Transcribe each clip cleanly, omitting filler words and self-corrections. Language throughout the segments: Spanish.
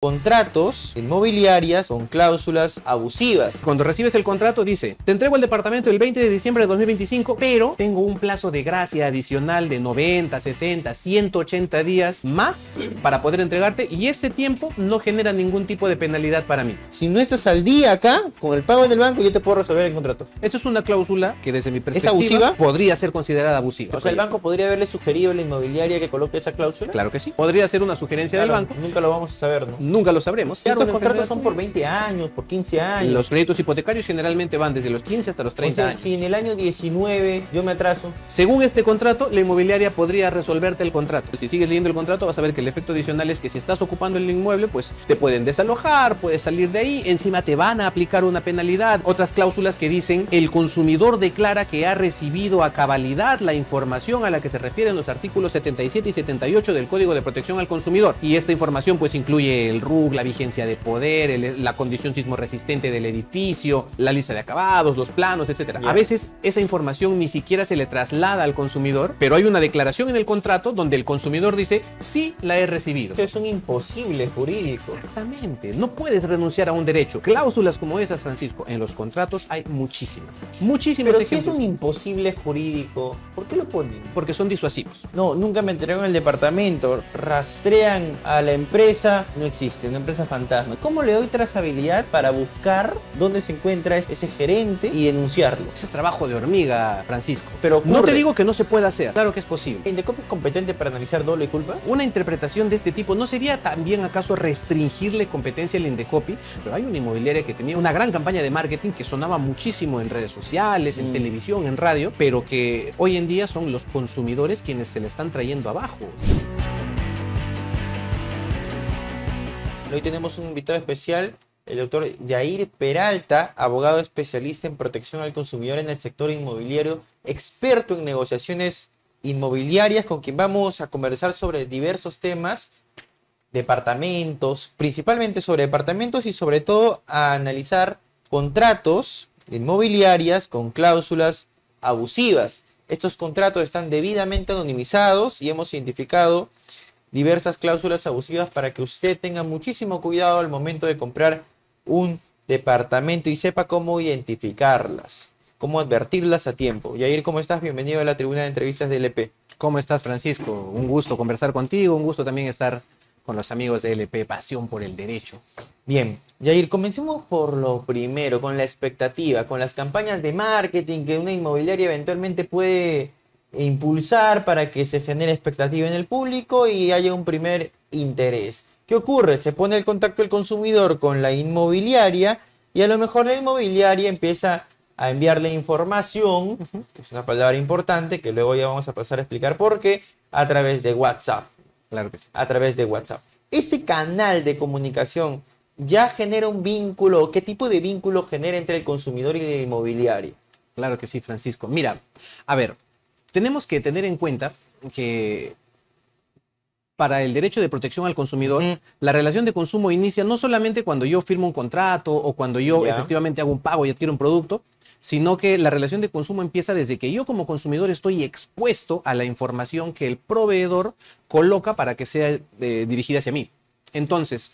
Contratos inmobiliarias con cláusulas abusivas. Cuando recibes el contrato dice, te entrego el departamento el 20 de diciembre de 2025, pero tengo un plazo de gracia adicional de 90, 60, 180 días más para poder entregarte y ese tiempo no genera ningún tipo de penalidad para mí. Si no estás al día acá, con el pago del banco, yo te puedo resolver el contrato. Esto es una cláusula que desde mi perspectiva abusiva? podría ser considerada abusiva. O sea, el banco podría haberle sugerido a la inmobiliaria que coloque esa cláusula. Claro que sí. Podría ser una sugerencia del banco. Nunca lo vamos a saber, ¿no? Nunca lo sabremos. Estos contratos son por 20 años, por 15 años. Los créditos hipotecarios generalmente van desde los 15 hasta los 30 años. Si en el año 19 yo me atraso. Según este contrato, la inmobiliaria podría resolverte el contrato. Si sigues leyendo el contrato, vas a ver que el efecto adicional es que si estás ocupando el inmueble, pues te pueden desalojar, puedes salir de ahí, encima te van a aplicar una penalidad. Otras cláusulas que dicen, el consumidor declara que ha recibido a cabalidad la información a la que se refieren los artículos 77 y 78 del Código de Protección al Consumidor. Y esta información pues incluye el RUC, la vigencia de poder, la condición sismo resistente del edificio, la lista de acabados, los planos, etc. A veces esa información ni siquiera se le traslada al consumidor, pero hay una declaración en el contrato donde el consumidor dice, sí la he recibido. Esto es un imposible jurídico. Exactamente, no puedes renunciar a un derecho. Cláusulas como esas, Francisco, en los contratos hay muchísimas. Muchísimos Pero ejemplos. si es un imposible jurídico, ¿por qué lo ponen? Porque son disuasivos. No, nunca me entregaron el departamento, rastrean a la empresa, no existe, una empresa fantasma. ¿Cómo le doy trazabilidad para buscar dónde se encuentra ese gerente y denunciarlo? Ese es trabajo de hormiga, Francisco. Pero no te digo que no se pueda hacer, claro que es posible. ¿Indecopi es competente para analizar doble culpa? Una interpretación de este tipo, ¿no sería también acaso restringirle competencia al Indecopi? Pero hay una inmobiliaria que tenía una gran campaña de marketing que sonaba muchísimo en redes sociales, en televisión, en radio, pero que hoy en día son los consumidores quienes se le están trayendo abajo. Hoy tenemos un invitado especial, el doctor Yair Peralta, abogado especialista en protección al consumidor en el sector inmobiliario, experto en negociaciones inmobiliarias, con quien vamos a conversar sobre diversos temas, departamentos, principalmente sobre departamentos y sobre todo a analizar contratos inmobiliarias con cláusulas abusivas. Estos contratos están debidamente anonimizados y hemos identificado diversas cláusulas abusivas para que usted tenga muchísimo cuidado al momento de comprar un departamento y sepa cómo identificarlas, cómo advertirlas a tiempo. Yair, ¿cómo estás? Bienvenido a la tribuna de entrevistas de LP. ¿Cómo estás, Francisco? Un gusto conversar contigo, un gusto también estar con los amigos de LP, Pasión por el Derecho. Bien, Yair, comencemos por lo primero, con la expectativa, con las campañas de marketing que una inmobiliaria eventualmente puede impulsar para que se genere expectativa en el público y haya un primer interés. ¿Qué ocurre? Se pone el contacto del consumidor con la inmobiliaria y a lo mejor la inmobiliaria empieza a enviarle información, que es una palabra importante, que luego ya vamos a pasar a explicar por qué, a través de WhatsApp. Claro que sí. A través de WhatsApp. Ese canal de comunicación ya genera un vínculo. ¿Qué tipo de vínculo genera entre el consumidor y la inmobiliaria? Claro que sí, Francisco. Mira, a ver, tenemos que tener en cuenta que para el derecho de protección al consumidor, la relación de consumo inicia no solamente cuando yo firmo un contrato o cuando yo efectivamente hago un pago y adquiero un producto, sino que la relación de consumo empieza desde que yo como consumidor estoy expuesto a la información que el proveedor coloca para que sea dirigida hacia mí. Entonces,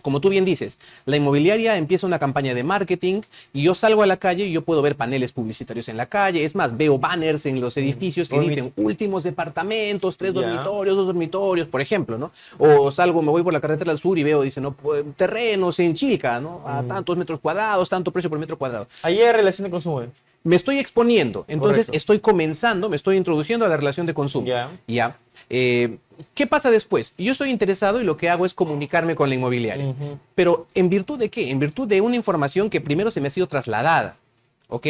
como tú bien dices, la inmobiliaria empieza una campaña de marketing y yo salgo a la calle y yo puedo ver paneles publicitarios en la calle. Es más, veo banners en los edificios que dicen últimos departamentos, 3 dormitorios, 2 dormitorios, por ejemplo, ¿no? O salgo, me voy por la carretera al sur y veo, dice, ¿no? Terrenos en Chilca, ¿no? A tantos metros cuadrados, tanto precio por metro cuadrado. Ahí hay relación de consumo. Me estoy exponiendo, entonces estoy comenzando, me estoy introduciendo a la relación de consumo. Ya. ¿Qué pasa después? Yo estoy interesado y lo que hago es comunicarme con la inmobiliaria. Pero ¿en virtud de qué? En virtud de una información que primero se me ha sido trasladada. ¿Ok?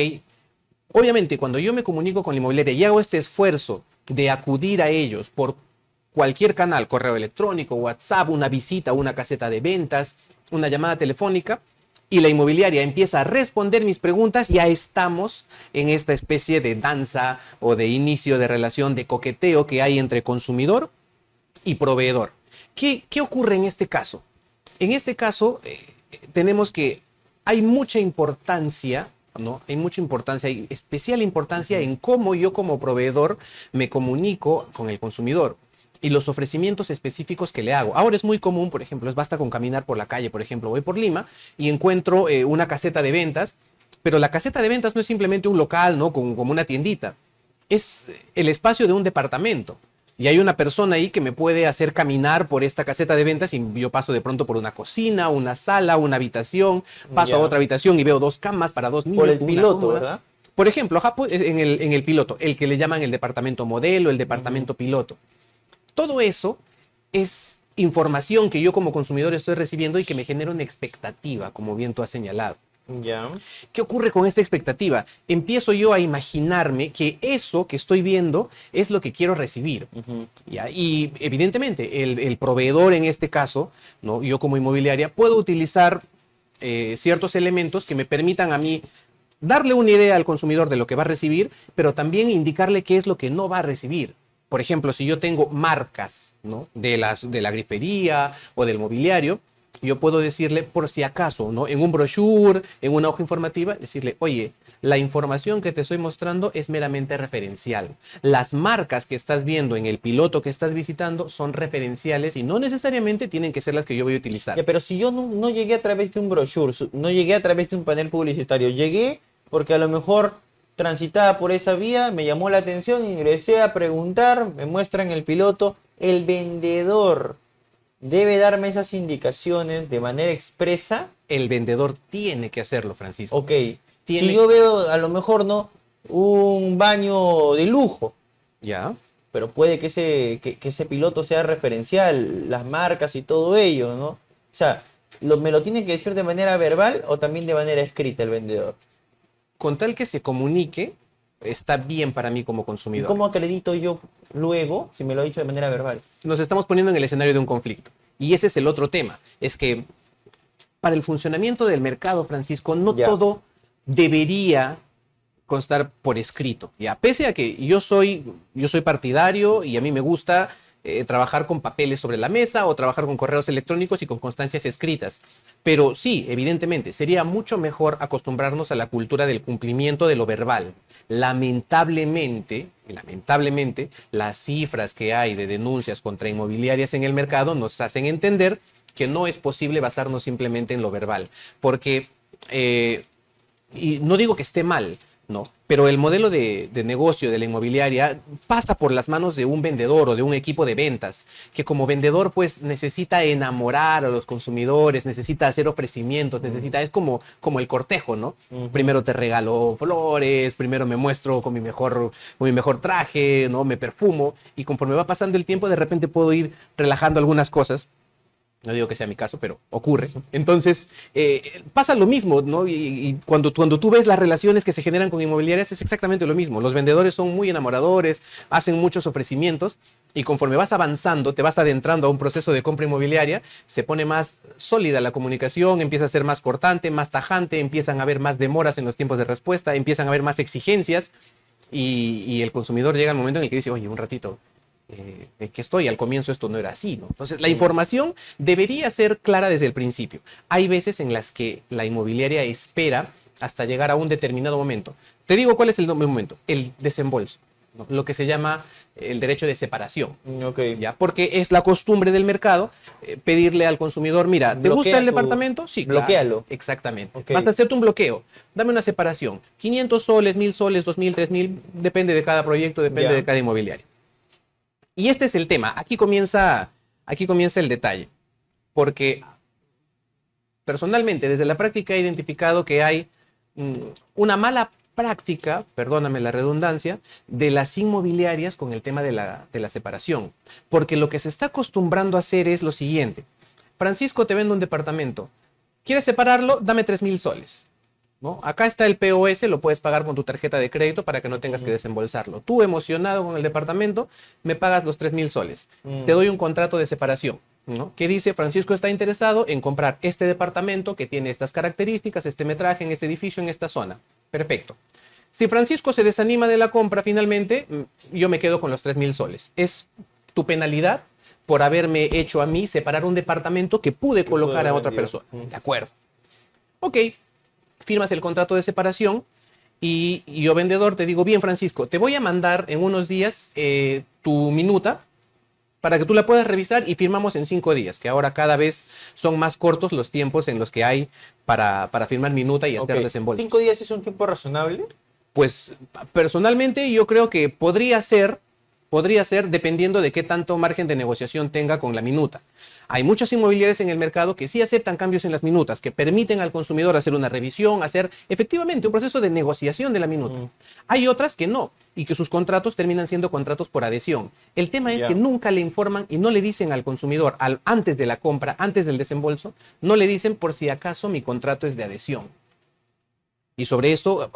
Obviamente, cuando yo me comunico con la inmobiliaria y hago este esfuerzo de acudir a ellos por cualquier canal, correo electrónico, WhatsApp, una visita, una caseta de ventas, una llamada telefónica, y la inmobiliaria empieza a responder mis preguntas, ya estamos en esta especie de danza o de inicio de relación de coqueteo que hay entre consumidor y proveedor. ¿Qué ocurre en este caso? En este caso tenemos que hay mucha importancia, ¿no? Hay mucha importancia, hay especial importancia en cómo yo como proveedor me comunico con el consumidor. y los ofrecimientos específicos que le hago. Ahora es muy común, por ejemplo, basta con caminar por la calle, por ejemplo, voy por Lima y encuentro una caseta de ventas, pero la caseta de ventas no es simplemente un local, ¿no? Como una tiendita, es el espacio de un departamento. Y hay una persona ahí que me puede hacer caminar por esta caseta de ventas y yo paso de pronto por una cocina, una sala, una habitación, paso a otra habitación y veo 2 camas para 2 niños. Por el piloto, ¿verdad? Por ejemplo, en el piloto, el que le llaman el departamento modelo, el departamento piloto. Todo eso es información que yo como consumidor estoy recibiendo y que me genera una expectativa, como bien tú has señalado. Ya. ¿Qué ocurre con esta expectativa? Empiezo yo a imaginarme que eso que estoy viendo es lo que quiero recibir. ¿Ya? Y evidentemente el proveedor en este caso, ¿no? Yo como inmobiliaria puedo utilizar ciertos elementos que me permitan a mí darle una idea al consumidor de lo que va a recibir, pero también indicarle qué es lo que no va a recibir. Por ejemplo, si yo tengo marcas, ¿no? de la grifería o del mobiliario, yo puedo decirle, por si acaso, ¿no? En un brochure, en una hoja informativa, decirle, oye, la información que te estoy mostrando es meramente referencial. Las marcas que estás viendo en el piloto que estás visitando son referenciales y no necesariamente tienen que ser las que yo voy a utilizar. Ya, pero si yo no llegué a través de un brochure, no llegué a través de un panel publicitario, llegué porque a lo mejor transitaba por esa vía, me llamó la atención, ingresé a preguntar, me muestran el piloto, el vendedor debe darme esas indicaciones de manera expresa. El vendedor tiene que hacerlo, Francisco. Ok, si yo veo a lo mejor no un baño de lujo, ya, pero puede que ese piloto sea referencial, las marcas y todo ello, ¿no? O sea, ¿me lo tiene que decir de manera verbal o también de manera escrita el vendedor? Con tal que se comunique, está bien para mí como consumidor. ¿Y cómo acredito yo luego si me lo ha dicho de manera verbal? Nos estamos poniendo en el escenario de un conflicto. Y ese es el otro tema. Es que para el funcionamiento del mercado, Francisco, no todo debería constar por escrito. ¿Ya? Pese a que yo soy partidario y a mí me gusta trabajar con papeles sobre la mesa o trabajar con correos electrónicos y con constancias escritas. Pero sí, evidentemente, sería mucho mejor acostumbrarnos a la cultura del cumplimiento de lo verbal. Lamentablemente, las cifras que hay de denuncias contra inmobiliarias en el mercado nos hacen entender que no es posible basarnos simplemente en lo verbal. Porque, y no digo que esté mal, ¿no? Pero el modelo de negocio de la inmobiliaria pasa por las manos de un vendedor o de un equipo de ventas, que como vendedor pues necesita enamorar a los consumidores, necesita hacer ofrecimientos, es como el cortejo, ¿no? Primero te regalo flores, primero me muestro con mi mejor traje, ¿no? Me perfumo y conforme va pasando el tiempo de repente puedo ir relajando algunas cosas. No digo que sea mi caso, pero ocurre. Entonces, pasa lo mismo, ¿no? Y cuando tú ves las relaciones que se generan con inmobiliarias, es exactamente lo mismo. Los vendedores son muy enamoradores, hacen muchos ofrecimientos y conforme vas avanzando, te vas adentrando a un proceso de compra inmobiliaria, se pone más sólida la comunicación, empieza a ser más cortante, más tajante, empiezan a haber más demoras en los tiempos de respuesta, empiezan a haber más exigencias y el consumidor llega al momento en el que dice, oye, un ratito, que estoy, al comienzo esto no era así, ¿no? Entonces, la información debería ser clara desde el principio. Hay veces en las que la inmobiliaria espera hasta llegar a un determinado momento. Te digo cuál es el momento, el desembolso, ¿no? Lo que se llama el derecho de separación. Okay. ¿Ya? Porque es la costumbre del mercado pedirle al consumidor, mira, ¿te gusta el departamento? Sí, bloquéalo. Claro. Exactamente. Okay. Basta hacerte un bloqueo. Dame una separación. 500 soles, 1000 soles, 2000, 3000, depende de cada proyecto, depende de cada inmobiliario. Y este es el tema. Aquí comienza el detalle. Porque personalmente, desde la práctica he identificado que hay una mala práctica, perdóname la redundancia, de las inmobiliarias con el tema de la separación. Porque lo que se está acostumbrando a hacer es lo siguiente. Francisco, te vendo un departamento. ¿Quieres separarlo? Dame 3000 soles. ¿No? Acá está el POS, lo puedes pagar con tu tarjeta de crédito para que no tengas que desembolsarlo. Tú, emocionado con el departamento, me pagas los 3000 soles. Te doy un contrato de separación, ¿no? Que dice, Francisco está interesado en comprar este departamento que tiene estas características, este metraje, en este edificio, en esta zona. Perfecto. Si Francisco se desanima de la compra finalmente, yo me quedo con los 3000 soles. Es tu penalidad por haberme hecho a mí separar un departamento que pude colocar a otra persona. De acuerdo. Ok. Firmas el contrato de separación y yo, vendedor, te digo, bien, Francisco, te voy a mandar en unos días tu minuta para que tú la puedas revisar y firmamos en 5 días, que ahora cada vez son más cortos los tiempos en los que hay para firmar minuta y hacer desembolso. ¿5 días es un tiempo razonable? Pues personalmente yo creo que podría ser dependiendo de qué tanto margen de negociación tenga con la minuta. Hay muchas inmobiliarias en el mercado que sí aceptan cambios en las minutas, que permiten al consumidor hacer una revisión, hacer efectivamente un proceso de negociación de la minuta. Hay otras que no, y que sus contratos terminan siendo contratos por adhesión. El tema es que nunca le informan y no le dicen al consumidor antes de la compra, antes del desembolso, no le dicen por si acaso mi contrato es de adhesión. Y sobre esto,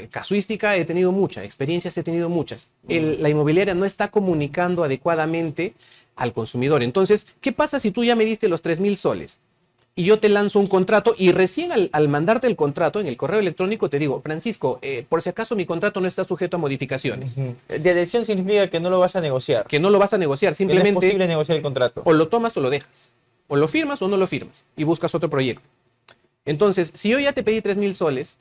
casuística he tenido mucha, experiencias he tenido muchas. La inmobiliaria no está comunicando adecuadamente al consumidor. Entonces, ¿qué pasa si tú ya me diste los 3,000 soles y yo te lanzo un contrato y recién al mandarte el contrato en el correo electrónico te digo, Francisco, por si acaso mi contrato no está sujeto a modificaciones? De adhesión significa que no lo vas a negociar. Que no lo vas a negociar, simplemente no es posible negociar el contrato. O lo tomas o lo dejas. O lo firmas o no lo firmas y buscas otro proyecto. Entonces, si yo ya te pedí 3,000 soles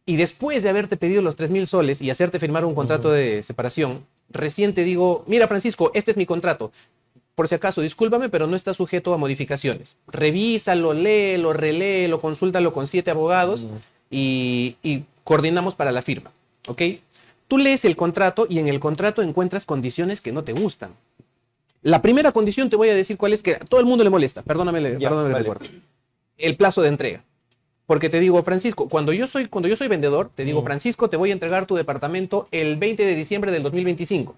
y después de haberte pedido los 3,000 soles y hacerte firmar un contrato de separación, recién te digo, mira Francisco, este es mi contrato. Por si acaso, discúlpame, pero no está sujeto a modificaciones. Revísalo, léelo, reléelo, consúltalo con 7 abogados y coordinamos para la firma, ¿ok? Tú lees el contrato y en el contrato encuentras condiciones que no te gustan. La primera condición te voy a decir cuál es, que a todo el mundo le molesta, perdóname el recuerdo. El plazo de entrega. Porque te digo, Francisco, cuando yo soy vendedor, te digo, Francisco, te voy a entregar tu departamento el 20 de diciembre del 2025.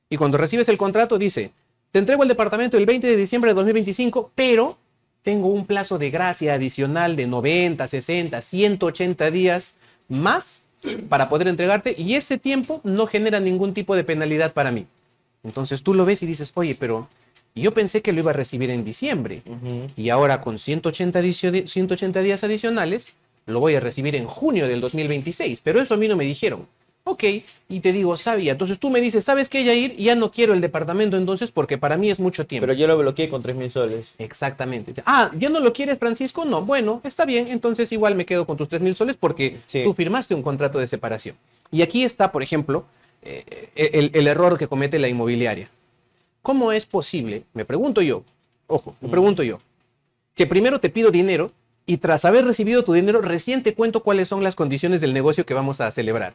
Y cuando recibes el contrato dice, te entrego el departamento el 20 de diciembre de 2025, pero tengo un plazo de gracia adicional de 90, 60, 180 días más para poder entregarte y ese tiempo no genera ningún tipo de penalidad para mí. Entonces tú lo ves y dices, oye, pero yo pensé que lo iba a recibir en diciembre y ahora con 180 días adicionales lo voy a recibir en junio del 2026, pero eso a mí no me dijeron. Ok, y te digo, sabía. Entonces tú me dices, ¿sabes qué, Yair? Ya no quiero el departamento entonces porque para mí es mucho tiempo. Pero yo lo bloqueé con 3,000 soles. Exactamente. Ah, ¿ya no lo quieres, Francisco? No, bueno, está bien. Entonces igual me quedo con tus 3,000 soles porque tú firmaste un contrato de separación. Y aquí está, por ejemplo, el error que comete la inmobiliaria. ¿Cómo es posible, me pregunto yo, ojo, me pregunto yo, que primero te pido dinero y tras haber recibido tu dinero recién te cuento cuáles son las condiciones del negocio que vamos a celebrar?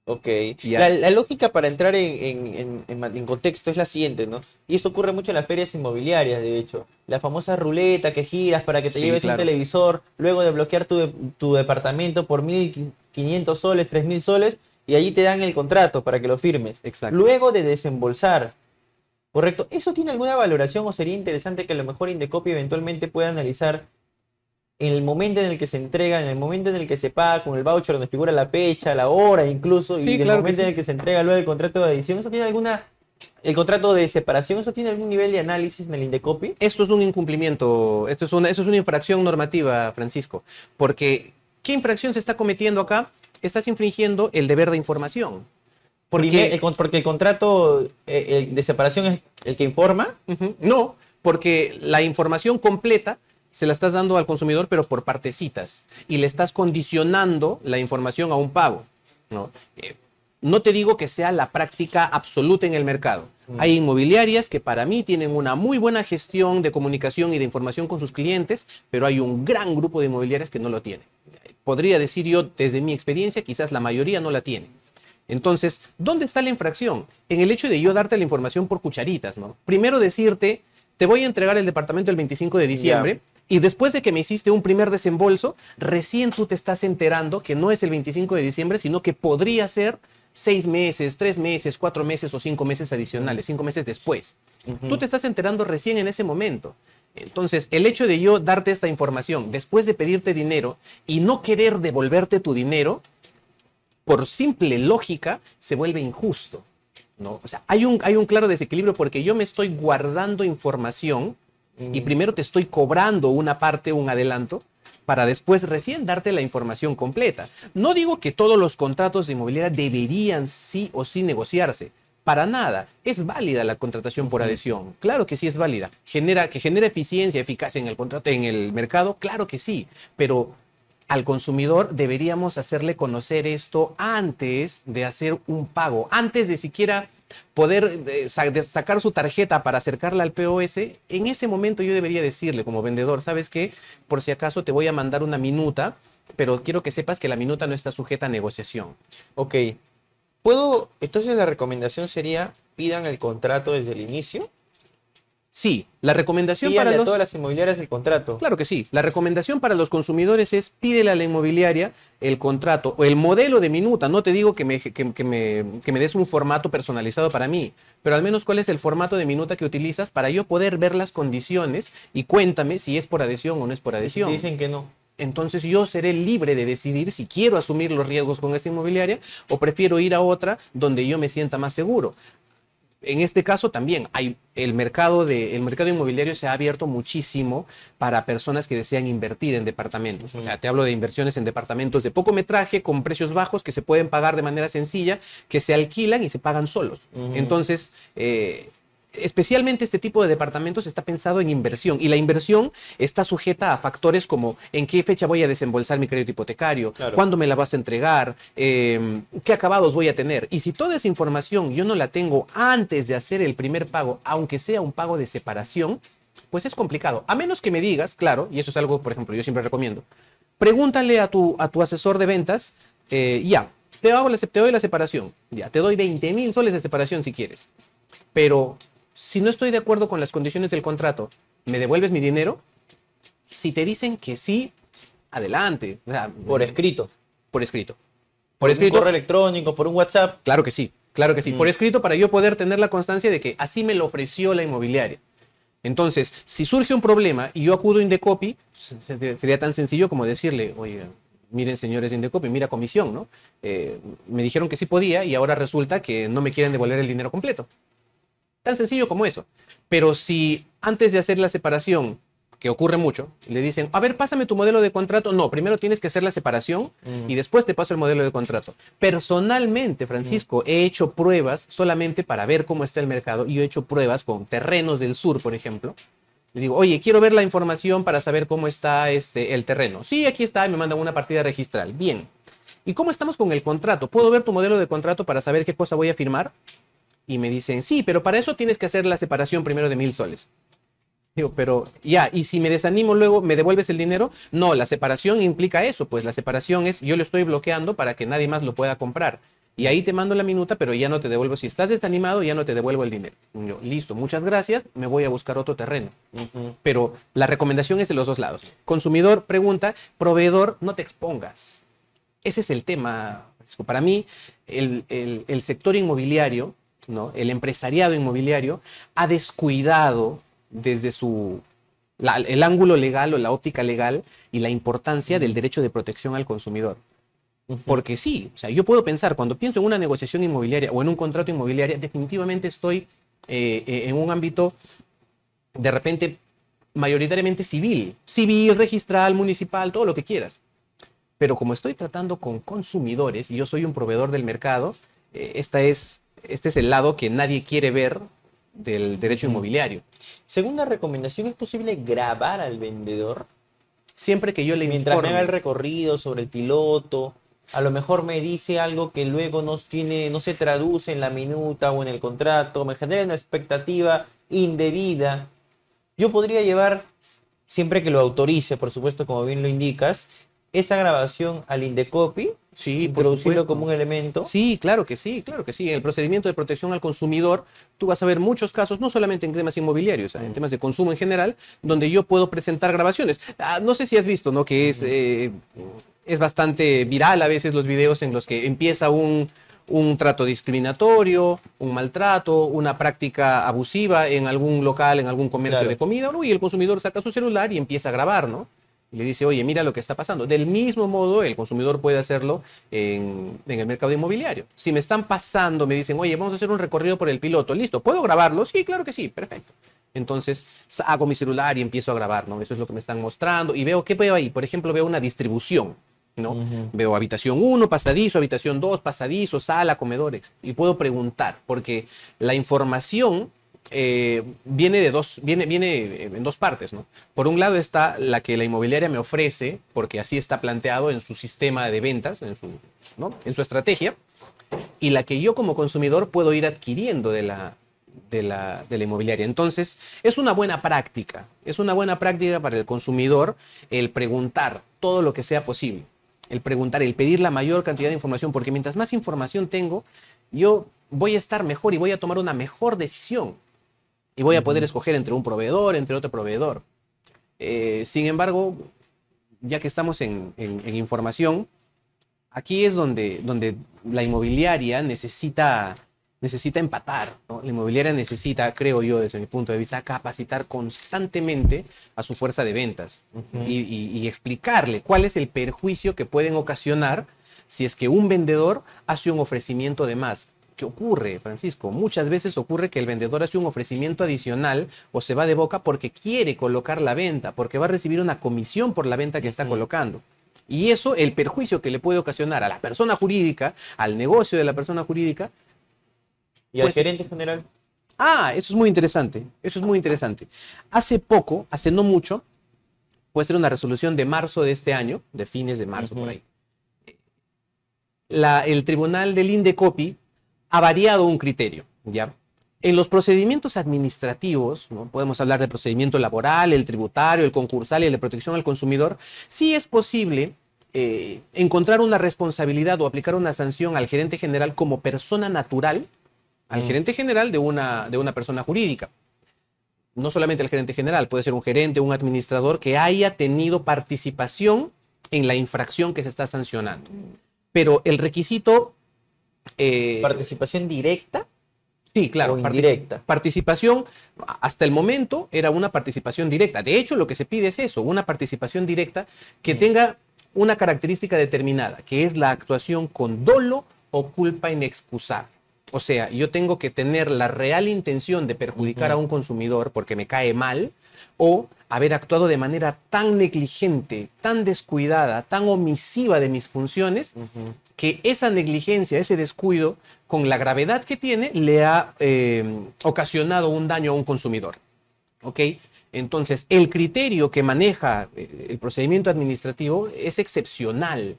Ok, la lógica para entrar en contexto es la siguiente, ¿no? Y esto ocurre mucho en las ferias inmobiliarias, de hecho. La famosa ruleta que giras para que te lleves un televisor, luego de bloquear tu departamento por 1,500 soles, 3,000 soles, y allí te dan el contrato para que lo firmes. Exacto. Luego de desembolsar, ¿correcto? ¿Eso tiene alguna valoración o sería interesante que a lo mejor Indecopi eventualmente pueda analizar en el momento en el que se entrega, en el momento en el que se paga, con el voucher donde figura la fecha, la hora incluso, y el momento en el que se entrega luego el contrato de adición? ¿Eso tiene el contrato de separación, eso tiene algún nivel de análisis en el Indecopi? Esto es un incumplimiento, esto es una infracción normativa, Francisco, porque ¿qué infracción se está cometiendo acá? Estás infringiendo el deber de información. Porque el contrato de separación es el que informa. No, porque la información completa se la estás dando al consumidor, pero por partecitas. Y le estás condicionando la información a un pago, ¿no? No te digo que sea la práctica absoluta en el mercado. Hay inmobiliarias que para mí tienen una muy buena gestión de comunicación y de información con sus clientes, pero hay un gran grupo de inmobiliarias que no lo tienen. Podría decir yo, desde mi experiencia, quizás la mayoría no la tiene. Entonces, ¿dónde está la infracción? En el hecho de yo darte la información por cucharitas, ¿no? Primero decirte, te voy a entregar el departamento el 25 de diciembre, y después de que me hiciste un primer desembolso, recién tú te estás enterando que no es el 25 de diciembre, sino que podría ser 6 meses, 3 meses, 4 meses o 5 meses adicionales, 5 meses después. Tú te estás enterando recién en ese momento. Entonces, el hecho de yo darte esta información después de pedirte dinero y no querer devolverte tu dinero, por simple lógica, se vuelve injusto, ¿no? O sea, hay un claro desequilibrio porque yo me estoy guardando información y primero te estoy cobrando una parte, un adelanto, para después recién darte la información completa. No digo que todos los contratos de inmobiliaria deberían sí o sí negociarse. Para nada. Es válida la contratación por adhesión. Claro que sí es válida. Que genera eficiencia, eficacia en el contrato, en el mercado, claro que sí. Pero al consumidor deberíamos hacerle conocer esto antes de hacer un pago, antes de siquiera poder sacar su tarjeta para acercarla al POS, en ese momento yo debería decirle como vendedor, ¿sabes qué? Por si acaso te voy a mandar una minuta, pero quiero que sepas que la minuta no está sujeta a negociación. Ok. Entonces la recomendación sería, pidan el contrato desde el inicio. Sí, la recomendación Pídale para a todas las inmobiliarias el contrato. Claro que sí. La recomendación para los consumidores es pídele a la inmobiliaria el contrato o el modelo de minuta. No te digo que me des un formato personalizado para mí, pero al menos cuál es el formato de minuta que utilizas para yo poder ver las condiciones y cuéntame si es por adhesión o no es por adhesión. Si dicen que no. Entonces yo seré libre de decidir si quiero asumir los riesgos con esta inmobiliaria o prefiero ir a otra donde yo me sienta más seguro. En este caso también el mercado inmobiliario se ha abierto muchísimo para personas que desean invertir en departamentos. O sea, te hablo de inversiones en departamentos de poco metraje, con precios bajos, que se pueden pagar de manera sencilla, que se alquilan y se pagan solos. Entonces, especialmente este tipo de departamentos está pensado en inversión y la inversión está sujeta a factores como en qué fecha voy a desembolsar mi crédito hipotecario, claro, cuándo me la vas a entregar, qué acabados voy a tener. Y si toda esa información yo no la tengo antes de hacer el primer pago, aunque sea un pago de separación, pues es complicado. A menos que me digas, claro, y eso es algo, por ejemplo, yo siempre recomiendo, pregúntale a tu asesor de ventas, ya, te doy la separación, ya, te doy 20,000 soles de separación si quieres, pero si no estoy de acuerdo con las condiciones del contrato, ¿me devuelves mi dinero? Si te dicen que sí, adelante. O sea, por escrito. Por escrito. Por escrito. ¿Por un correo electrónico, por un WhatsApp? Claro que sí, claro que sí. Por escrito para yo poder tener la constancia de que así me lo ofreció la inmobiliaria. Entonces, si surge un problema y yo acudo a Indecopi, sería tan sencillo como decirle, oye, miren señores de Indecopi, mira comisión, ¿no? Me dijeron que sí podía y ahora resulta que no me quieren devolver el dinero completo. Tan sencillo como eso. Pero si antes de hacer la separación, que ocurre mucho, le dicen, a ver, pásame tu modelo de contrato. No, primero tienes que hacer la separación y después te paso el modelo de contrato. Personalmente, Francisco, he hecho pruebas solamente para ver cómo está el mercado y yo he hecho pruebas con Terrenos del Sur, por ejemplo. Le digo, oye, quiero ver la información para saber cómo está el terreno. Sí, aquí está, y me mandan una partida registral. Bien. ¿Y cómo estamos con el contrato? ¿Puedo ver tu modelo de contrato para saber qué cosa voy a firmar? Y me dicen, sí, pero para eso tienes que hacer la separación primero de 1,000 soles. Digo, pero ya, ¿y si me desanimo luego, me devuelves el dinero? No, la separación implica eso, pues la separación es, yo lo estoy bloqueando para que nadie más lo pueda comprar. Y ahí te mando la minuta, pero ya no te devuelvo. Si estás desanimado, ya no te devuelvo el dinero. Yo, listo, muchas gracias, me voy a buscar otro terreno. Pero la recomendación es de los dos lados. Consumidor pregunta, proveedor, no te expongas. Ese es el tema. Para mí, el sector inmobiliario, ¿no? El empresariado inmobiliario ha descuidado desde el ángulo legal o la óptica legal y la importancia del derecho de protección al consumidor. Porque sí, o sea, yo puedo pensar, cuando pienso en una negociación inmobiliaria o en un contrato inmobiliario, definitivamente estoy en un ámbito de repente mayoritariamente civil, registral, municipal, todo lo que quieras. Pero como estoy tratando con consumidores y yo soy un proveedor del mercado, este es el lado que nadie quiere ver del derecho inmobiliario. Segunda recomendación, ¿es posible grabar al vendedor? Siempre que yo le informe. Mientras me haga el recorrido sobre el piloto, a lo mejor me dice algo que luego no se traduce en la minuta o en el contrato, me genera una expectativa indebida. Yo podría llevar, siempre que lo autorice, por supuesto, como bien lo indicas, esa grabación al Indecopi, sí, introducirlo como un elemento. Sí, claro que sí, claro que sí. En el procedimiento de protección al consumidor, tú vas a ver muchos casos, no solamente en temas inmobiliarios, en temas de consumo en general, donde yo puedo presentar grabaciones. No sé si has visto, ¿no? Que es bastante viral a veces los videos en los que empieza un trato discriminatorio, un maltrato, una práctica abusiva en algún local, en algún comercio de comida, ¿no? Y el consumidor saca su celular y empieza a grabar, ¿no? Y le dice, oye, mira lo que está pasando. Del mismo modo, el consumidor puede hacerlo en el mercado inmobiliario. Si me están pasando, me dicen, oye, vamos a hacer un recorrido por el piloto. ¿Listo? ¿Puedo grabarlo? Sí, claro que sí. Perfecto. Entonces, hago mi celular y empiezo a grabar, ¿no? Eso es lo que me están mostrando. Y veo, ¿qué veo ahí? Por ejemplo, veo una distribución, ¿no? Veo habitación 1, pasadizo, habitación 2, pasadizo, sala, comedores. Y puedo preguntar, porque la información viene en dos partes, ¿no? Por un lado está la que la inmobiliaria me ofrece, porque así está planteado en su sistema de ventas, en su estrategia. y la que yo como consumidor puedo ir adquiriendo de la inmobiliaria. Entonces, es una buena práctica para el consumidor el preguntar todo lo que sea posible, el preguntar, el pedir la mayor cantidad de información, porque mientras más información tengo, yo voy a estar mejor y voy a tomar una mejor decisión y voy a poder escoger entre un proveedor, entre otro proveedor. Sin embargo, ya que estamos en información, aquí es donde la inmobiliaria necesita empatar, ¿no? La inmobiliaria necesita, creo yo, desde mi punto de vista, capacitar constantemente a su fuerza de ventas y explicarle cuál es el perjuicio que pueden ocasionar si es que un vendedor hace un ofrecimiento de más. ¿Qué ocurre, Francisco? Muchas veces ocurre que el vendedor hace un ofrecimiento adicional o se va de boca porque quiere colocar la venta, porque va a recibir una comisión por la venta que está colocando. Y eso, el perjuicio que le puede ocasionar a la persona jurídica, al negocio de la persona jurídica. ¿Y al gerente general? Eso es muy interesante. Eso es muy interesante. Hace poco, hace no mucho, puede ser una resolución de marzo de este año, de fines de marzo por ahí. El tribunal del Indecopi ha variado un criterio, ¿ya? En los procedimientos administrativos, ¿no? Podemos hablar del procedimiento laboral, el tributario, el concursal y el de protección al consumidor. Sí es posible encontrar una responsabilidad o aplicar una sanción al gerente general como persona natural, al gerente general de una persona jurídica. No solamente al gerente general, puede ser un gerente, un administrador que haya tenido participación en la infracción que se está sancionando. Pero el requisito... ¿participación directa? Sí, claro. ¿O indirecta? Participación, hasta el momento, era una participación directa. De hecho, lo que se pide es eso, una participación directa que tenga una característica determinada, que es la actuación con dolo o culpa inexcusable. O sea, yo tengo que tener la real intención de perjudicar a un consumidor porque me cae mal, o haber actuado de manera tan negligente, tan descuidada, tan omisiva de mis funciones, que esa negligencia, ese descuido, con la gravedad que tiene, le ha ocasionado un daño a un consumidor. ¿Ok? Entonces, el criterio que maneja el procedimiento administrativo es excepcional.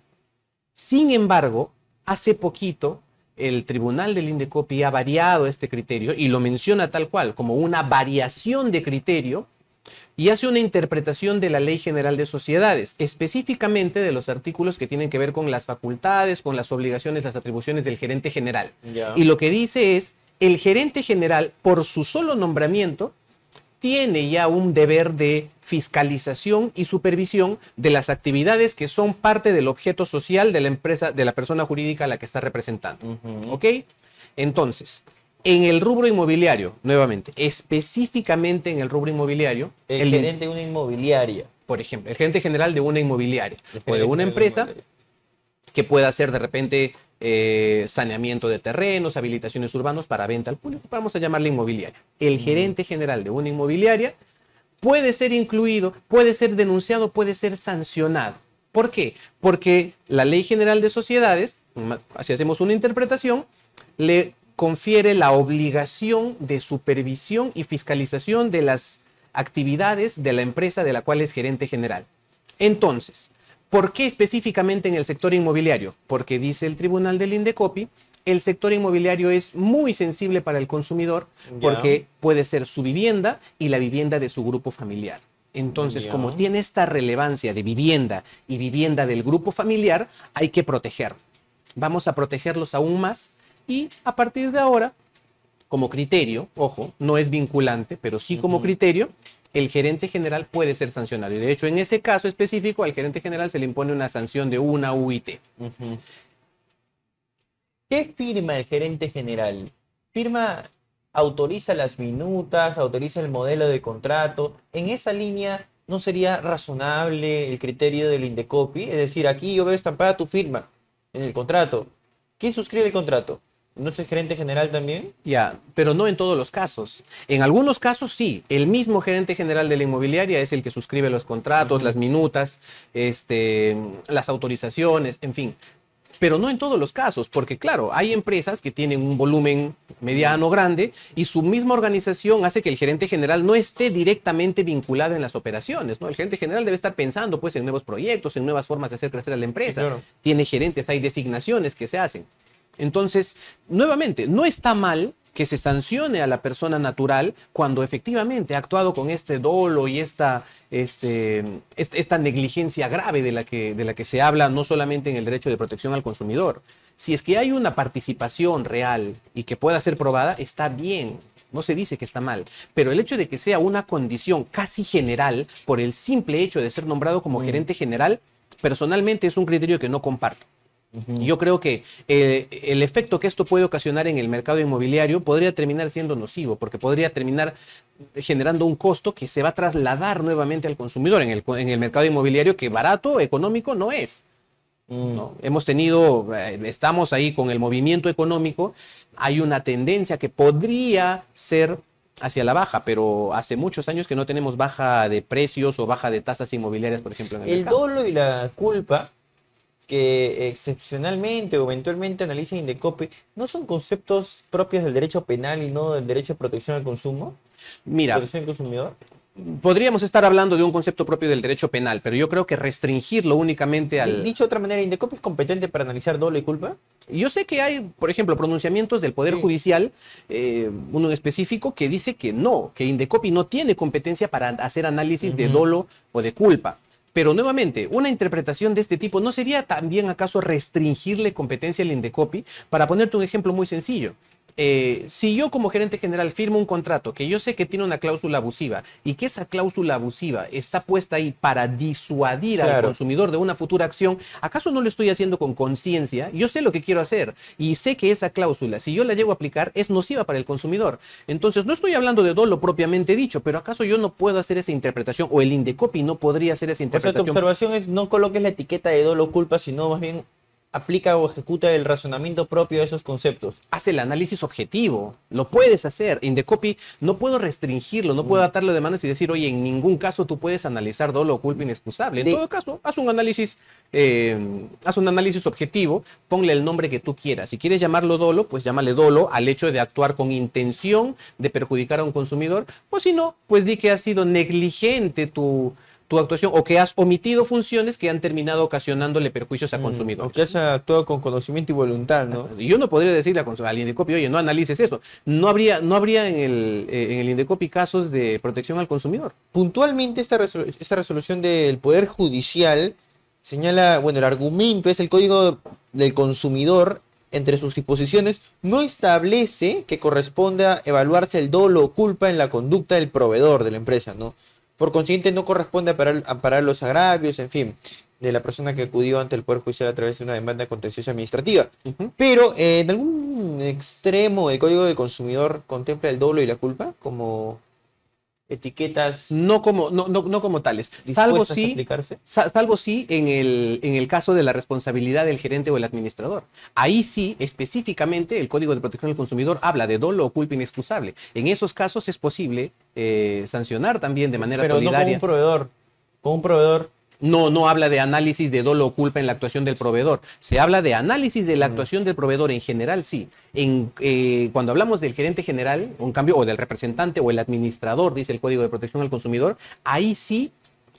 Sin embargo, hace poquito, el Tribunal del Indecopi ha variado este criterio y lo menciona tal cual, como una variación de criterio, y hace una interpretación de la Ley General de Sociedades, específicamente de los artículos que tienen que ver con las facultades, con las obligaciones, las atribuciones del gerente general. Y lo que dice es, el gerente general, por su solo nombramiento, tiene ya un deber de fiscalización y supervisión de las actividades que son parte del objeto social de la empresa, de la persona jurídica a la que está representando. ¿Ok? Entonces, en el rubro inmobiliario, nuevamente, específicamente en el rubro inmobiliario... El gerente de una inmobiliaria. Por ejemplo, el gerente general de una inmobiliaria o de una empresa que pueda hacer de repente saneamiento de terrenos, habilitaciones urbanos para venta al público, vamos a llamarle inmobiliaria. El gerente general de una inmobiliaria puede ser incluido, puede ser denunciado, puede ser sancionado. ¿Por qué? Porque la Ley General de Sociedades, si hacemos una interpretación, le confiere la obligación de supervisión y fiscalización de las actividades de la empresa de la cual es gerente general. Entonces, ¿por qué específicamente en el sector inmobiliario? Porque dice el Tribunal del Indecopi, el sector inmobiliario es muy sensible para el consumidor porque puede ser su vivienda y la vivienda de su grupo familiar. Entonces, como tiene esta relevancia de vivienda y vivienda del grupo familiar, hay que protegerlo. Vamos a protegerlos aún más y a partir de ahora, como criterio, ojo, no es vinculante, pero sí como criterio, el gerente general puede ser sancionado. Y de hecho, en ese caso específico, al gerente general se le impone una sanción de una UIT. ¿Qué firma el gerente general? ¿Firma, autoriza las minutas, autoriza el modelo de contrato? En esa línea, ¿no sería razonable el criterio del Indecopi? Es decir, aquí yo veo estampada tu firma en el contrato. ¿Quién suscribe el contrato? ¿No es el gerente general también? Ya, pero no en todos los casos. En algunos casos sí, el mismo gerente general de la inmobiliaria es el que suscribe los contratos, las minutas, las autorizaciones, en fin. Pero no en todos los casos, porque claro, hay empresas que tienen un volumen mediano, grande, y su misma organización hace que el gerente general no esté directamente vinculado en las operaciones, ¿no? El gerente general debe estar pensando pues en nuevos proyectos, en nuevas formas de hacer crecer a la empresa. Sí, claro. Tiene gerentes, hay designaciones que se hacen. Entonces, nuevamente, no está mal que se sancione a la persona natural cuando efectivamente ha actuado con este dolo y esta negligencia grave de la que se habla no solamente en el derecho de protección al consumidor. Si es que hay una participación real y que pueda ser probada, está bien. No se dice que está mal, pero el hecho de que sea una condición casi general por el simple hecho de ser nombrado como gerente general, personalmente es un criterio que no comparto. Yo creo que el efecto que esto puede ocasionar en el mercado inmobiliario podría terminar siendo nocivo, porque podría terminar generando un costo que se va a trasladar nuevamente al consumidor en el mercado inmobiliario, que barato, económico no es. ¿No? Estamos ahí con el movimiento económico, hay una tendencia que podría ser hacia la baja, pero hace muchos años que no tenemos baja de precios o baja de tasas inmobiliarias, por ejemplo, en el mercado. El dolo y la culpa, que excepcionalmente o eventualmente analiza Indecopi, ¿no son conceptos propios del derecho penal y no del derecho de protección al consumo? Mira, ¿Protección al consumidor? Podríamos estar hablando de un concepto propio del derecho penal, pero yo creo que restringirlo únicamente al... Dicho de otra manera, ¿Indecopi es competente para analizar dolo y culpa? Yo sé que hay, por ejemplo, pronunciamientos del Poder Judicial, uno en específico, que dice que no, que Indecopi no tiene competencia para hacer análisis de dolo o de culpa. Pero nuevamente, una interpretación de este tipo, ¿no sería también acaso restringirle competencia al Indecopi? Para ponerte un ejemplo muy sencillo. Si yo como gerente general firmo un contrato que yo sé que tiene una cláusula abusiva y que esa cláusula abusiva está puesta ahí para disuadir al consumidor de una futura acción, ¿acaso no lo estoy haciendo con conciencia? Yo sé lo que quiero hacer y sé que esa cláusula, si yo la llego a aplicar, es nociva para el consumidor. Entonces, no estoy hablando de dolo propiamente dicho, pero ¿acaso yo no puedo hacer esa interpretación o el Indecopi no podría hacer esa interpretación? O sea, tu observación es no coloques la etiqueta de dolo o culpa, sino más bien aplica o ejecuta el razonamiento propio de esos conceptos. Haz el análisis objetivo, lo puedes hacer. Indecopi no puedo restringirlo, no puedo atarlo de manos y decir, oye, en ningún caso tú puedes analizar dolo o culpa inexcusable. En todo caso, haz un análisis objetivo, ponle el nombre que tú quieras. Si quieres llamarlo dolo, pues llámale dolo al hecho de actuar con intención de perjudicar a un consumidor, o si no, pues di que ha sido negligente tu actuación o que has omitido funciones que han terminado ocasionándole perjuicios a consumidores. O que has actuado con conocimiento y voluntad, ¿no? Y yo no podría decirle al Indecopi, oye, no analices eso. No habría en el Indecopi casos de protección al consumidor. Puntualmente esta resolución del Poder Judicial señala, bueno, el argumento es el Código del Consumidor, entre sus disposiciones, no establece que corresponda evaluarse el dolo o culpa en la conducta del proveedor de la empresa, ¿no? Por consiguiente, no corresponde amparar los agravios, en fin, de la persona que acudió ante el Poder Judicial a través de una demanda contenciosa administrativa. Pero, en algún extremo, el Código del Consumidor contempla el dolo y la culpa como etiquetas no como tales, salvo sí en el caso de la responsabilidad del gerente o el administrador. Ahí sí, específicamente, el Código de Protección del Consumidor habla de dolo o culpa inexcusable. En esos casos es posible sancionar también de manera solidaria. Pero no con un proveedor. No habla de análisis de dolo o culpa en la actuación del proveedor. Se habla de análisis de la actuación del proveedor en general, sí. Cuando hablamos del gerente general, o del representante o el administrador, dice el Código de Protección al Consumidor, ahí sí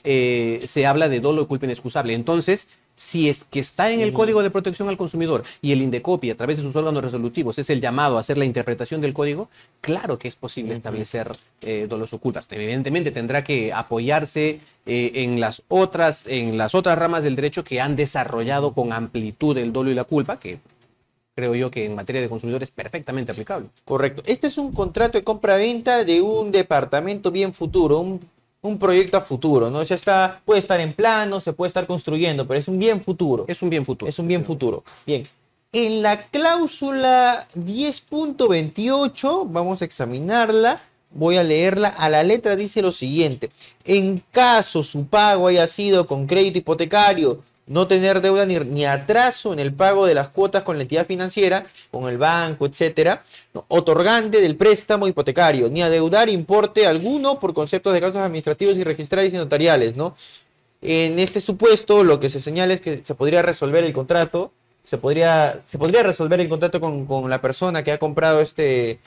se habla de dolo o culpa inexcusable. Entonces, si es que está en el Código de Protección al Consumidor y el Indecopi, a través de sus órganos resolutivos, es el llamado a hacer la interpretación del código, claro que es posible establecer dolos o culpas. Evidentemente tendrá que apoyarse en las otras ramas del derecho que han desarrollado con amplitud el dolo y la culpa, que creo yo que en materia de consumidor es perfectamente aplicable. Correcto. Este es un contrato de compra-venta de un departamento bien futuro, un proyecto a futuro, ¿no? Puede estar en plano, se puede estar construyendo, pero es un bien futuro. Es un bien futuro. Es un bien futuro. Bien. En la cláusula 10.28, vamos a examinarla, voy a leerla. A la letra dice lo siguiente: en caso su pago haya sido con crédito hipotecario, no tener deuda ni atraso en el pago de las cuotas con la entidad financiera, con el banco, etcétera, ¿no? Otorgante del préstamo hipotecario, ni adeudar importe alguno por conceptos de gastos administrativos y registrales y notariales, ¿no? En este supuesto, lo que se señala es que se podría resolver el contrato, se podría resolver el contrato con la persona que ha comprado este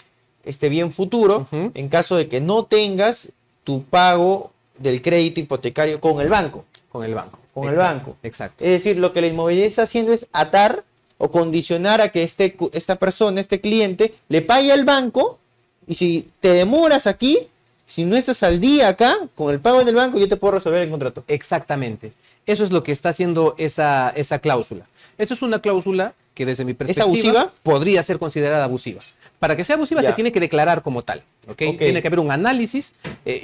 bien futuro, en caso de que no tengas tu pago del crédito hipotecario con el banco. Con el banco. Con el banco. Exacto. Es decir, lo que la inmobiliaria está haciendo es atar o condicionar a que esta persona, este cliente, le pague al banco, y si te demoras aquí, si no estás al día acá, con el pago del banco, yo te puedo resolver el contrato. Exactamente. Eso es lo que está haciendo esa cláusula. Esa es una cláusula que desde mi perspectiva ¿Es abusiva? Podría ser considerada abusiva. Para que sea abusiva se tiene que declarar como tal. ¿Okay? Tiene que haber un análisis.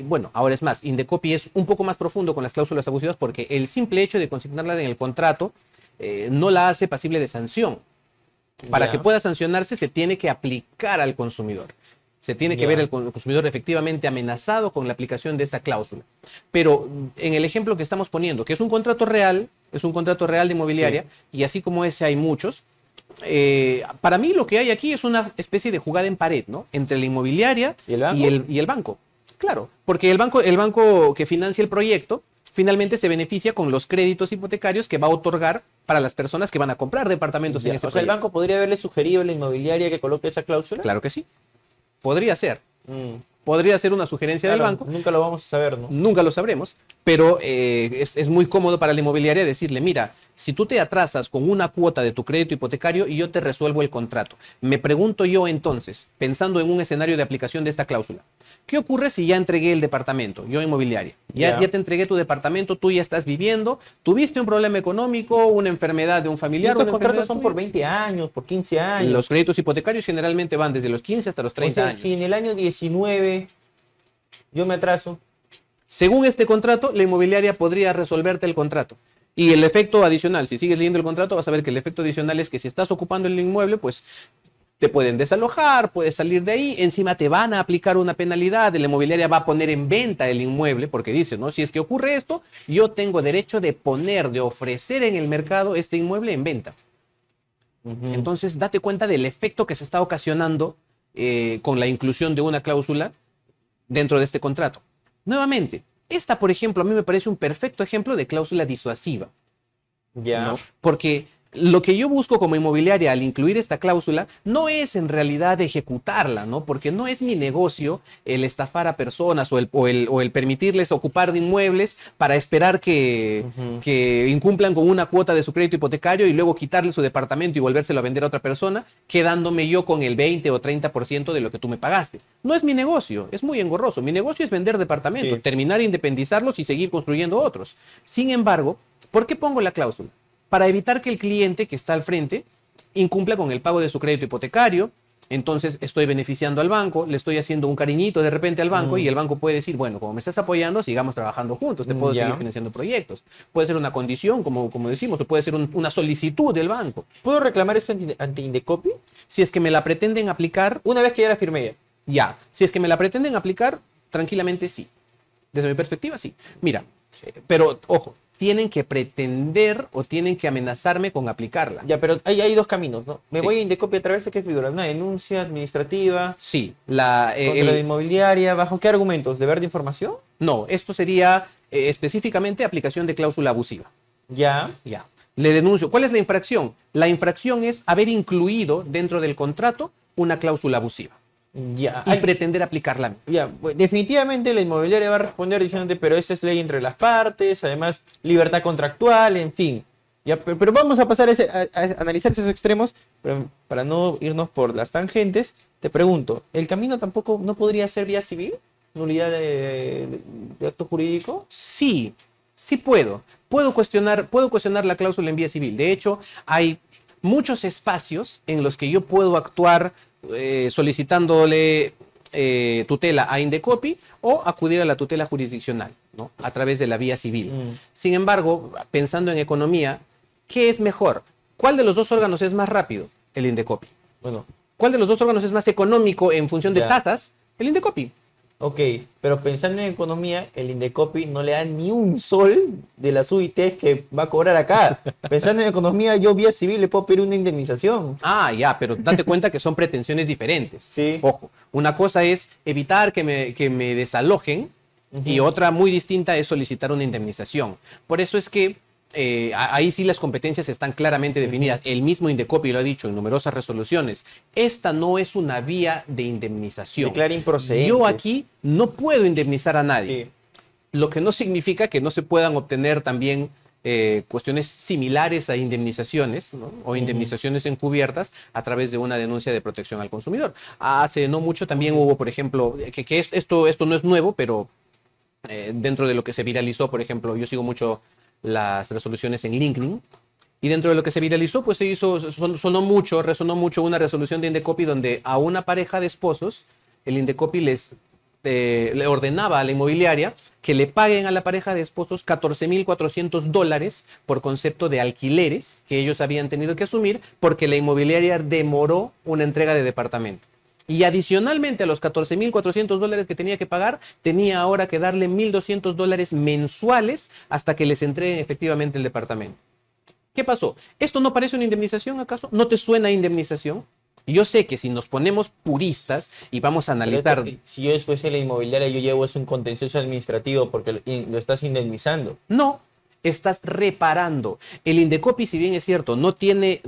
Bueno, ahora es más, Indecopi es un poco más profundo con las cláusulas abusivas porque el simple hecho de consignarla en el contrato no la hace pasible de sanción. Para que pueda sancionarse se tiene que aplicar al consumidor. Se tiene que ver el consumidor efectivamente amenazado con la aplicación de esta cláusula. Pero en el ejemplo que estamos poniendo, que es un contrato real de inmobiliaria, y así como ese hay muchos, para mí lo que hay aquí es una especie de jugada en pared, ¿no? Entre la inmobiliaria y el banco. Claro, porque el banco que financia el proyecto finalmente se beneficia con los créditos hipotecarios que va a otorgar para las personas que van a comprar departamentos en ese proyecto. O sea, ¿el banco podría haberle sugerido a la inmobiliaria que coloque esa cláusula? Claro que sí. Podría ser. Podría ser una sugerencia del banco. Nunca lo vamos a saber, ¿no? Nunca lo sabremos, pero es muy cómodo para la inmobiliaria decirle, mira, si tú te atrasas con una cuota de tu crédito hipotecario y yo te resuelvo el contrato. Me pregunto yo entonces, pensando en un escenario de aplicación de esta cláusula, ¿qué ocurre si ya entregué el departamento, yo inmobiliaria? Ya te entregué tu departamento, tú ya estás viviendo, tuviste un problema económico, una enfermedad de un familiar. Estos contratos son por 20 años, por 15 años. Los créditos hipotecarios generalmente van desde los 15 hasta los 30 años. Si en el año 19 yo me atraso. Según este contrato, la inmobiliaria podría resolverte el contrato. Y el efecto adicional, si sigues leyendo el contrato, vas a ver que el efecto adicional es que si estás ocupando el inmueble, pues te pueden desalojar, puedes salir de ahí, encima te van a aplicar una penalidad, la inmobiliaria va a poner en venta el inmueble, porque dice, ¿no? Si es que ocurre esto, yo tengo derecho de ofrecer en el mercado este inmueble en venta. Entonces, date cuenta del efecto que se está ocasionando con la inclusión de una cláusula dentro de este contrato. Nuevamente, esta, por ejemplo, a mí me parece un perfecto ejemplo de cláusula disuasiva. ¿No? Porque lo que yo busco como inmobiliaria al incluir esta cláusula no es en realidad ejecutarla, ¿no? Porque no es mi negocio el estafar a personas o el permitirles ocupar de inmuebles para esperar que incumplan con una cuota de su crédito hipotecario y luego quitarle su departamento y volvérselo a vender a otra persona, quedándome yo con el 20 o 30% de lo que tú me pagaste. No es mi negocio, es muy engorroso. Mi negocio es vender departamentos, terminar, independizarlos y seguir construyendo otros. Sin embargo, ¿por qué pongo la cláusula? Para evitar que el cliente que está al frente incumpla con el pago de su crédito hipotecario. Entonces estoy beneficiando al banco, le estoy haciendo un cariñito de repente al banco y el banco puede decir, bueno, como me estás apoyando, sigamos trabajando juntos, te puedo seguir financiando proyectos. Puede ser una condición, como decimos, o puede ser una solicitud del banco. ¿Puedo reclamar esto ante Indecopi? Si es que me la pretenden aplicar. Una vez que ya la firmé. Ya. Si es que me la pretenden aplicar, tranquilamente sí. Desde mi perspectiva, sí. Mira, pero ojo. Tienen que pretender o tienen que amenazarme con aplicarla. Ya, pero hay dos caminos, ¿no? Me voy a Indecopi a través de qué figura, una denuncia administrativa. Sí. Contra la inmobiliaria, ¿bajo qué argumentos? ¿Deber de información? No, esto sería específicamente aplicación de cláusula abusiva. Ya. Le denuncio. ¿Cuál es la infracción? La infracción es haber incluido dentro del contrato una cláusula abusiva. Y pretender aplicarla. Definitivamente la inmobiliaria va a responder diciéndote, pero esa es ley entre las partes, además libertad contractual, en fin. Pero vamos a pasar a analizar esos extremos, pero para no irnos por las tangentes, te pregunto, ¿el camino tampoco no podría ser vía civil? ¿Nulidad de acto jurídico? Sí, sí puedo. Puedo cuestionar la cláusula en vía civil. De hecho, hay muchos espacios en los que yo puedo actuar solicitándole tutela a Indecopi o acudir a la tutela jurisdiccional, ¿no? A través de la vía civil. Sin embargo, pensando en economía, ¿qué es mejor? ¿Cuál de los dos órganos es más rápido? El Indecopi. Bueno. ¿Cuál de los dos órganos es más económico en función de tasas? El Indecopi. Ok, pero pensando en economía, el Indecopi no le da ni un sol de las UITs que va a cobrar acá. Pensando en economía, yo vía civil le puedo pedir una indemnización. Ya, pero date cuenta que son pretensiones diferentes. Sí. Ojo, una cosa es evitar que me desalojen y otra muy distinta es solicitar una indemnización. Por eso es que ahí sí las competencias están claramente definidas. El mismo Indecopi lo ha dicho en numerosas resoluciones. Esta no es una vía de indemnización. Declara improcedentes. Yo aquí no puedo indemnizar a nadie. Lo que no significa que no se puedan obtener también cuestiones similares a indemnizaciones, ¿no? O indemnizaciones encubiertas a través de una denuncia de protección al consumidor. Hace no mucho también hubo, por ejemplo, esto no es nuevo, pero dentro de lo que se viralizó, por ejemplo, yo sigo mucho las resoluciones en LinkedIn, y dentro de lo que se viralizó, pues resonó mucho una resolución de Indecopi donde a una pareja de esposos, el Indecopi le ordenaba a la inmobiliaria que le paguen a la pareja de esposos $14,400 por concepto de alquileres que ellos habían tenido que asumir porque la inmobiliaria demoró una entrega de departamento. Y adicionalmente a los $14,400 que tenía que pagar, tenía ahora que darle $1,200 mensuales hasta que les entreguen efectivamente el departamento. ¿Qué pasó? ¿Esto no parece una indemnización acaso? ¿No te suena a indemnización? Yo sé que si nos ponemos puristas y vamos a analizar... Si yo fuese la inmobiliaria, yo llevo un contencioso administrativo porque lo estás indemnizando. No, estás reparando. El Indecopi, si bien es cierto, no tiene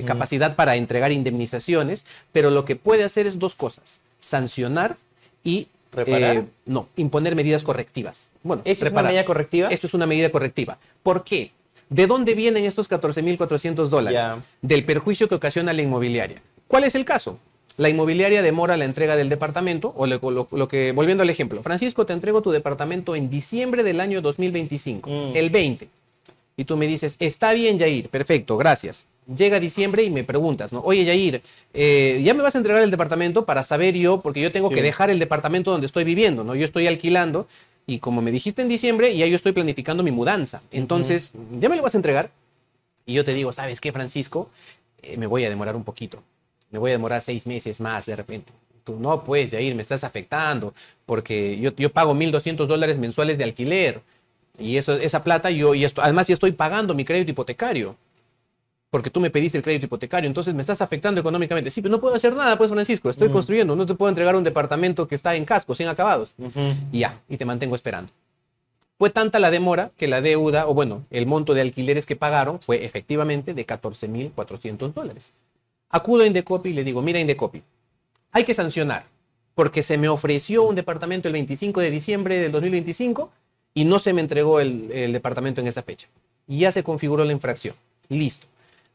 capacidad para entregar indemnizaciones, pero lo que puede hacer es dos cosas: sancionar y imponer medidas correctivas. Bueno, ¿Esto es una medida correctiva? Esto es una medida correctiva. ¿Por qué? ¿De dónde vienen estos $14,400? Del perjuicio que ocasiona la inmobiliaria. ¿Cuál es el caso? La inmobiliaria demora la entrega del departamento, volviendo al ejemplo, Francisco, te entrego tu departamento en diciembre del año 2025, el 20. Y tú me dices, está bien, Yair, perfecto, gracias. Llega diciembre y me preguntas, ¿no? Oye, Yair, ¿ya me vas a entregar el departamento para saber yo? Porque yo tengo que dejar el departamento donde estoy viviendo, ¿no? Yo estoy alquilando. Y como me dijiste en diciembre, ya yo estoy planificando mi mudanza. Entonces, ¿ya me lo vas a entregar? Y yo te digo, ¿sabes qué, Francisco? Me voy a demorar un poquito. Me voy a demorar 6 meses más de repente. Tú, no, pues, Yair, me estás afectando. Porque yo pago $1,200 mensuales de alquiler. Y esa plata, además ya estoy pagando mi crédito hipotecario. Porque tú me pediste el crédito hipotecario, entonces me estás afectando económicamente. Sí, pero no puedo hacer nada, pues, Francisco, estoy construyendo, no te puedo entregar un departamento que está en casco, sin acabados. Y te mantengo esperando. Fue tanta la demora que la deuda, el monto de alquileres que pagaron fue efectivamente de $14,400. Acudo a Indecopi y le digo, mira, Indecopi, hay que sancionar, porque se me ofreció un departamento el 25 de diciembre del 2025 y no se me entregó el departamento en esa fecha. Y ya se configuró la infracción. Listo.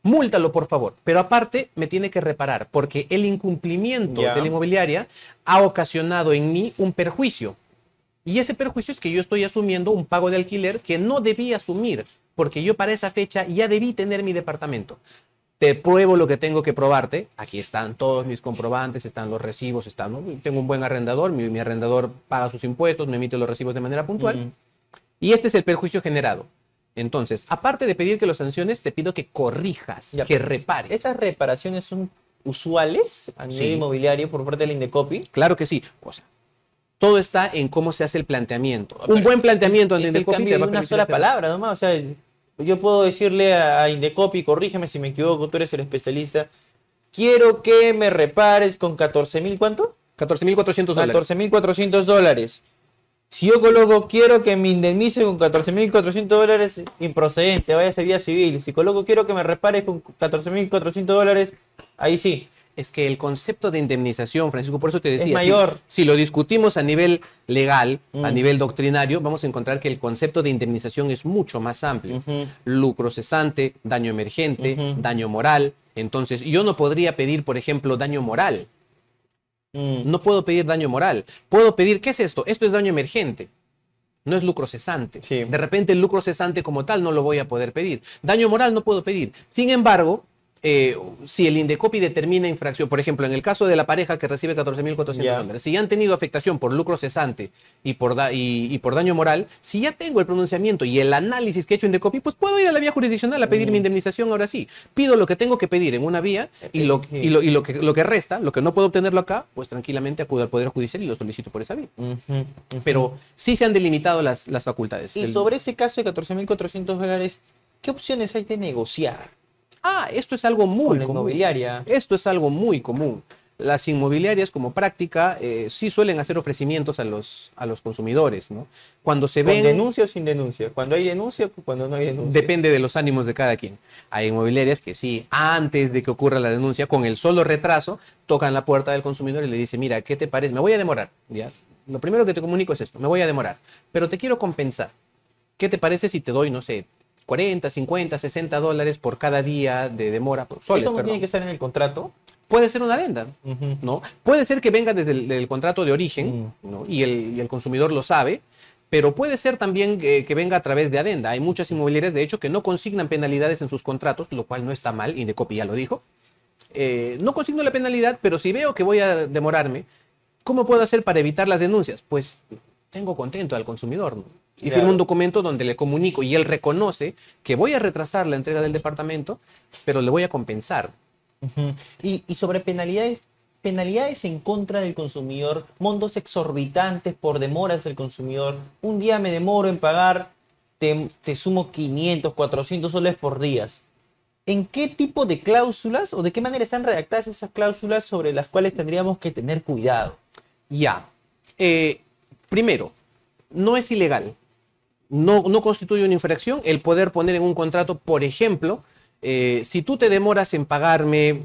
Múltalo, por favor. Pero aparte me tiene que reparar porque el incumplimiento de la inmobiliaria ha ocasionado en mí un perjuicio. Y ese perjuicio es que yo estoy asumiendo un pago de alquiler que no debí asumir porque yo para esa fecha ya debí tener mi departamento. Te pruebo lo que tengo que probarte. Aquí están todos mis comprobantes, están los recibos, tengo un buen arrendador, mi arrendador paga sus impuestos, me emite los recibos de manera puntual. Y este es el perjuicio generado. Entonces, aparte de pedir que lo sanciones, te pido que corrijas, que repares. ¿Esas reparaciones son usuales a nivel inmobiliario por parte del Indecopi? Claro que sí. O sea, todo está en cómo se hace el planteamiento. Un buen planteamiento ante Indecopi te va a permitir una sola palabra nomás. O sea, yo puedo decirle a Indecopi, corrígeme si me equivoco, tú eres el especialista, quiero que me repares con $14,000, ¿cuánto? $14,400. $14,400. Si yo coloco, quiero que me indemnice con $14,400, improcedente, vaya a ser vía civil. Si coloco, quiero que me repares con $14,400, ahí sí. Es que el concepto de indemnización, Francisco, por eso te decía, es mayor. Si lo discutimos a nivel legal, a nivel doctrinario, vamos a encontrar que el concepto de indemnización es mucho más amplio. Lucro cesante, daño emergente, daño moral. Entonces, yo no podría pedir, por ejemplo, daño moral. No puedo pedir daño moral. Puedo pedir, ¿qué es esto? Esto es daño emergente. No es lucro cesante. Sí. De repente el lucro cesante como tal no lo voy a poder pedir. Daño moral no puedo pedir. Sin embargo, si el Indecopi determina infracción, por ejemplo, en el caso de la pareja que recibe $14,400, si ya han tenido afectación por lucro cesante y por daño moral, si ya tengo el pronunciamiento y el análisis que he hecho Indecopi, pues puedo ir a la vía jurisdiccional a pedir mi indemnización ahora sí. Pido lo que tengo que pedir en una vía y lo que resta, lo que no puedo obtenerlo acá, pues tranquilamente acudo al Poder Judicial y lo solicito por esa vía. Pero sí se han delimitado las facultades. Y sobre ese caso de $14,400, ¿qué opciones hay de negociar? Esto es algo muy común. Inmobiliaria. Esto es algo muy común. Las inmobiliarias como práctica sí suelen hacer ofrecimientos a los consumidores, ¿no? Cuando se ven... ¿Con denuncia o sin denuncia? ¿Cuando hay denuncia o cuando no hay denuncia? Depende de los ánimos de cada quien. Hay inmobiliarias que sí, antes de que ocurra la denuncia, con el solo retraso, tocan la puerta del consumidor y le dicen, mira, ¿qué te parece? Me voy a demorar, ¿ya? Lo primero que te comunico es esto, me voy a demorar, pero te quiero compensar. ¿qué te parece si te doy, no sé, 40, 50, $60 por cada día de demora? Soles, ¿eso no tiene que estar en el contrato? Puede ser una adenda, ¿no? Puede ser que venga desde el contrato de origen, ¿no? y el consumidor lo sabe, pero puede ser también que venga a través de adenda. Hay muchas inmobiliarias, de hecho, que no consignan penalidades en sus contratos, lo cual no está mal, Indecopi ya lo dijo. No consigno la penalidad, pero si veo que voy a demorarme, ¿cómo puedo hacer para evitar las denuncias? Pues tengo contento al consumidor, ¿no? Y firmo un documento donde le comunico y él reconoce que voy a retrasar la entrega del departamento, pero le voy a compensar. Y sobre penalidades en contra del consumidor, montos exorbitantes por demoras del consumidor. Un día me demoro en pagar, te sumo 500, 400 soles por día. ¿En qué tipo de cláusulas o de qué manera están redactadas esas cláusulas sobre las cuales tendríamos que tener cuidado? Ya. Primero, no es ilegal. No constituye una infracción el poder poner en un contrato, por ejemplo, si tú te demoras en pagarme,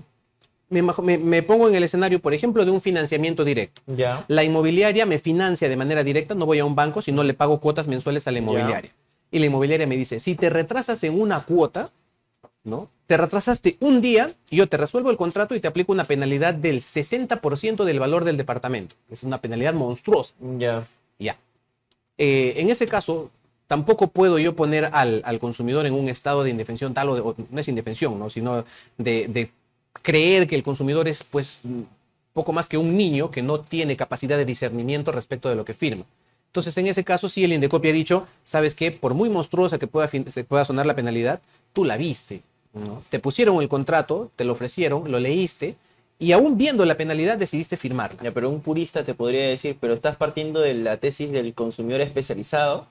me pongo en el escenario, por ejemplo, de un financiamiento directo. Ya. La inmobiliaria me financia de manera directa, no voy a un banco, sino le pago cuotas mensuales a la inmobiliaria. Y la inmobiliaria me dice, si te retrasas en una cuota, ¿no? Te retrasaste un día y yo te resuelvo el contrato y te aplico una penalidad del 60% del valor del departamento. Es una penalidad monstruosa. Ya. Ya. En ese caso, tampoco puedo yo poner al consumidor en un estado de indefensión tal o no es indefensión, ¿no? Sino de creer que el consumidor es pues poco más que un niño que no tiene capacidad de discernimiento respecto de lo que firma. Entonces, en ese caso, sí, el Indecopi ha dicho, ¿sabes qué? Por muy monstruosa que se pueda sonar la penalidad, tú la viste, ¿no? Te pusieron el contrato, te lo ofrecieron, lo leíste, y aún viendo la penalidad decidiste firmarla. Ya, pero un purista te podría decir, pero estás partiendo de la tesis del consumidor especializado.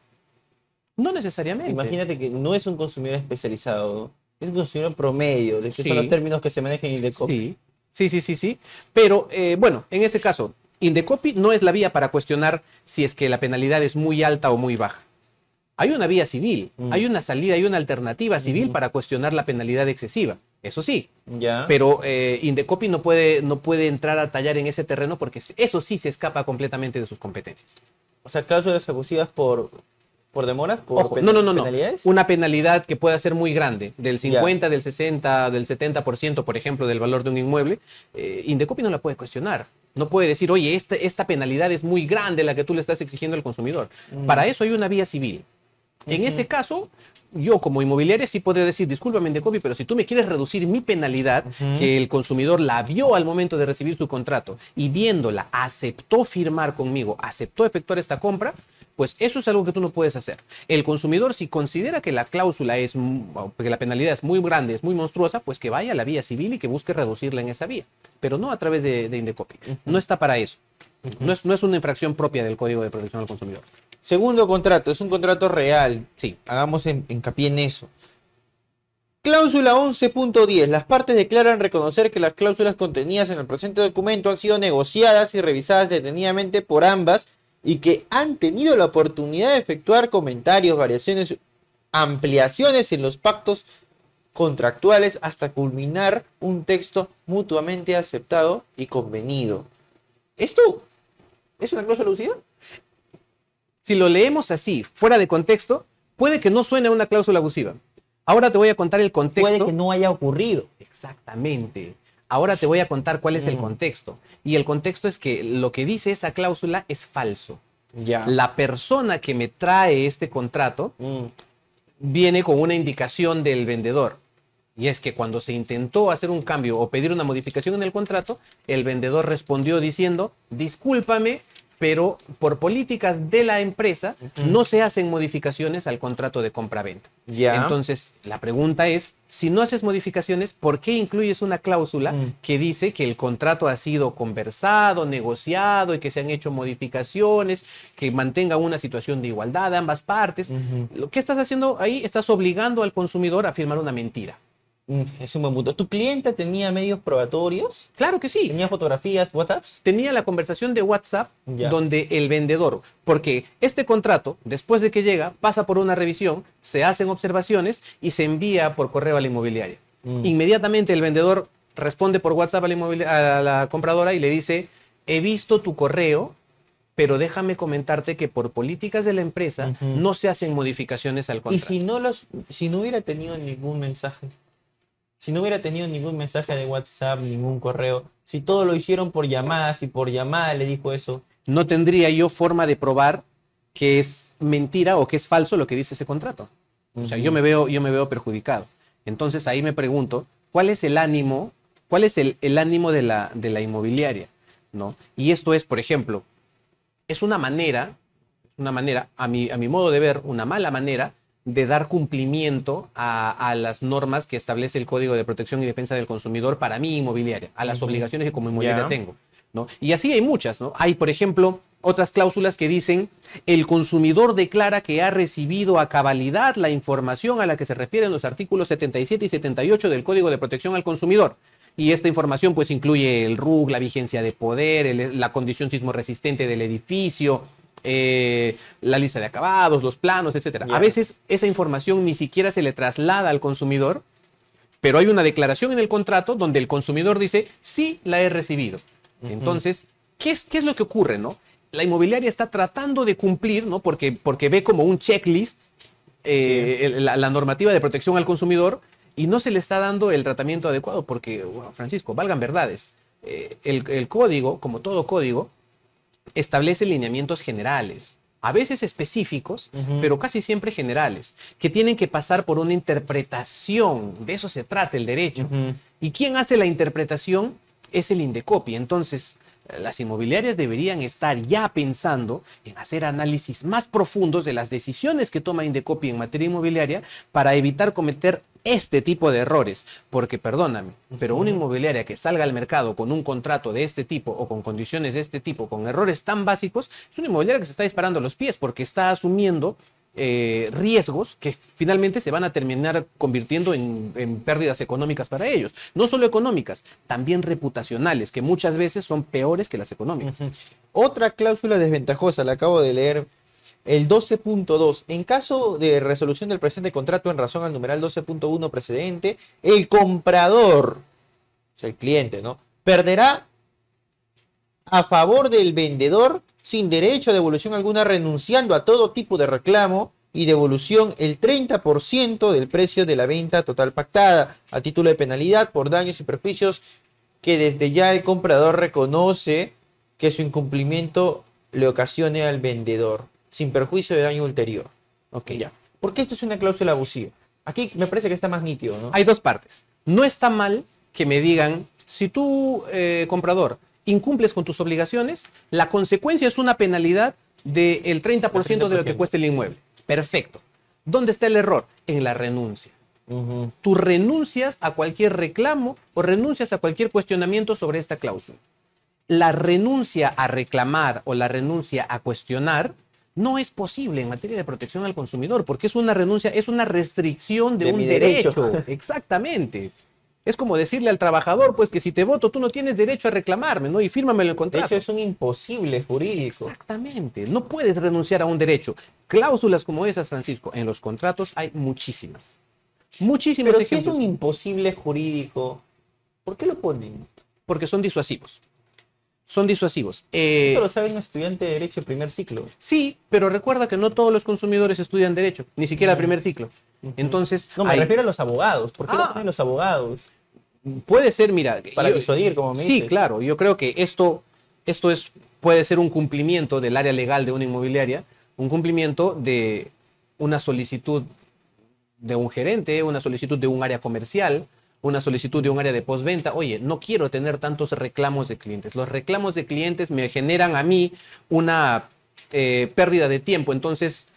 No necesariamente. Imagínate que no es un consumidor especializado, ¿no? Es un consumidor promedio, de que son los términos que se manejan en Indecopi. Sí. Pero, bueno, en ese caso, Indecopi no es la vía para cuestionar si es que la penalidad es muy alta o muy baja. Hay una vía civil, hay una salida, hay una alternativa civil para cuestionar la penalidad excesiva. Eso sí, pero Indecopi no puede entrar a tallar en ese terreno porque eso sí se escapa completamente de sus competencias. O sea, cláusulas abusivas por demoras, por Ojo, penalidades. Una penalidad que pueda ser muy grande, del 50, del 60, del 70%, por ejemplo, del valor de un inmueble, Indecopi no la puede cuestionar. No puede decir, oye, esta penalidad es muy grande la que tú le estás exigiendo al consumidor. Para eso hay una vía civil. En ese caso, yo como inmobiliaria sí podría decir, discúlpame Indecopi, pero si tú me quieres reducir mi penalidad, que el consumidor la vio al momento de recibir su contrato y viéndola aceptó firmar conmigo, aceptó efectuar esta compra, pues eso es algo que tú no puedes hacer. El consumidor, si considera que la cláusula que la penalidad es muy grande, es muy monstruosa, pues que vaya a la vía civil y que busque reducirla en esa vía, pero no a través de Indecopi. No está para eso. No es una infracción propia del Código de Protección al Consumidor. Segundo contrato, es un contrato real. Sí. Hagamos hincapié en eso. Cláusula 11.10. Las partes declaran reconocer que las cláusulas contenidas en el presente documento han sido negociadas y revisadas detenidamente por ambas y que han tenido la oportunidad de efectuar comentarios, variaciones, ampliaciones en los pactos contractuales hasta culminar un texto mutuamente aceptado y convenido. ¿Esto es una cláusula abusiva? Si lo leemos así, fuera de contexto, puede que no suene a una cláusula abusiva. Ahora te voy a contar el contexto. Puede que no haya ocurrido. Exactamente. Ahora te voy a contar cuál es el contexto. Y el contexto es que lo que dice esa cláusula es falso. Ya. La persona que me trae este contrato viene con una indicación del vendedor. Y es que cuando se intentó hacer un cambio o pedir una modificación en el contrato, el vendedor respondió diciendo, discúlpame, pero por políticas de la empresa no se hacen modificaciones al contrato de compra-venta. Entonces, la pregunta es, si no haces modificaciones, ¿por qué incluyes una cláusula que dice que el contrato ha sido conversado, negociado y que se han hecho modificaciones, que mantenga una situación de igualdad de ambas partes? Lo que estás haciendo ahí, estás obligando al consumidor a firmar una mentira. Es un buen punto. ¿Tu cliente tenía medios probatorios? Claro que sí. ¿Tenía fotografías, WhatsApps? Tenía la conversación de WhatsApp donde el vendedor, porque este contrato, después de que llega, pasa por una revisión, se hacen observaciones y se envía por correo a la inmobiliaria. Inmediatamente el vendedor responde por WhatsApp a la compradora y le dice, he visto tu correo, pero déjame comentarte que por políticas de la empresa no se hacen modificaciones al contrato. ¿Y si no hubiera tenido ningún mensaje? Si no hubiera tenido ningún mensaje de WhatsApp, ningún correo, si todo lo hicieron por llamadas y por llamada le dijo eso. No tendría yo forma de probar que es mentira o que es falso lo que dice ese contrato. O sea, yo me veo perjudicado. Entonces ahí me pregunto, ¿cuál es el ánimo? ¿Cuál es el ánimo de la inmobiliaria? ¿No? Y esto es, por ejemplo, es una manera, a mi modo de ver, una mala manera de dar cumplimiento a las normas que establece el Código de Protección y Defensa del Consumidor para mi inmobiliaria, a las obligaciones que como inmobiliaria tengo, ¿no? Y así hay muchas, ¿no? Hay, por ejemplo, otras cláusulas que dicen: el consumidor declara que ha recibido a cabalidad la información a la que se refieren los artículos 77 y 78 del Código de Protección al Consumidor. Y esta información pues incluye el RUC, la vigencia de poder, la condición sismo resistente del edificio, la lista de acabados, los planos, etc. A veces esa información ni siquiera se le traslada al consumidor, pero hay una declaración en el contrato donde el consumidor dice: sí, la he recibido. Entonces, ¿qué es lo que ocurre, no? La inmobiliaria está tratando de cumplir, ¿no? Porque ve como un checklist la normativa de protección al consumidor, y no se le está dando el tratamiento adecuado porque, bueno, Francisco, valgan verdades, el código, como todo código, establece lineamientos generales, a veces específicos, pero casi siempre generales, que tienen que pasar por una interpretación. De eso se trata el derecho. ¿Y quién hace la interpretación? Es el Indecopi. Entonces, las inmobiliarias deberían estar ya pensando en hacer análisis más profundos de las decisiones que toma Indecopi en materia inmobiliaria para evitar cometer este tipo de errores. Porque, perdóname, pero una inmobiliaria que salga al mercado con un contrato de este tipo o con condiciones de este tipo, con errores tan básicos, es una inmobiliaria que se está disparando a los pies porque está asumiendo riesgos que finalmente se van a terminar convirtiendo en pérdidas económicas para ellos. No solo económicas, también reputacionales, que muchas veces son peores que las económicas. Otra cláusula desventajosa, la acabo de leer, el 12.2. En caso de resolución del presente contrato en razón al numeral 12.1 precedente, el comprador, o sea, el cliente, ¿no?, perderá a favor del vendedor, sin derecho a devolución alguna, renunciando a todo tipo de reclamo y devolución, el 30% del precio de la venta total pactada, a título de penalidad por daños y perjuicios que desde ya el comprador reconoce que su incumplimiento le ocasione al vendedor, sin perjuicio de daño ulterior. Ok. Ya. Porque esto es una cláusula abusiva. Aquí me parece que está más nítido, ¿no? Hay dos partes. No está mal que me digan: si tú, comprador, incumples con tus obligaciones, la consecuencia es una penalidad del 30% de lo que cuesta el inmueble. Perfecto. ¿Dónde está el error? En la renuncia. Tú renuncias a cualquier reclamo o renuncias a cualquier cuestionamiento sobre esta cláusula. La renuncia a reclamar o la renuncia a cuestionar no es posible en materia de protección al consumidor, porque es una renuncia, es una restricción de un derecho. Exactamente. Es como decirle al trabajador, pues, que si te voto tú no tienes derecho a reclamarme, ¿no? Y fírmamelo en el contrato. De hecho, es un imposible jurídico. Exactamente. No puedes renunciar a un derecho. Cláusulas como esas, Francisco, en los contratos hay muchísimas. Muchísimos Pero ejemplos. si es un imposible jurídico, ¿por qué lo ponen? Porque son disuasivos. Son disuasivos. Eso lo sabe un estudiante de Derecho de primer ciclo. Sí, pero recuerda que no todos los consumidores estudian Derecho, ni siquiera el primer ciclo. Entonces, no, me refiero a los abogados. ¿Por qué lo ponen los abogados? Puede ser, mira... Para disuadir, como me dices. Sí, claro. Yo creo que esto puede ser un cumplimiento del área legal de una inmobiliaria, un cumplimiento de una solicitud de un gerente, una solicitud de un área comercial, una solicitud de un área de postventa. Oye, no quiero tener tantos reclamos de clientes. Los reclamos de clientes me generan a mí una pérdida de tiempo. Entonces,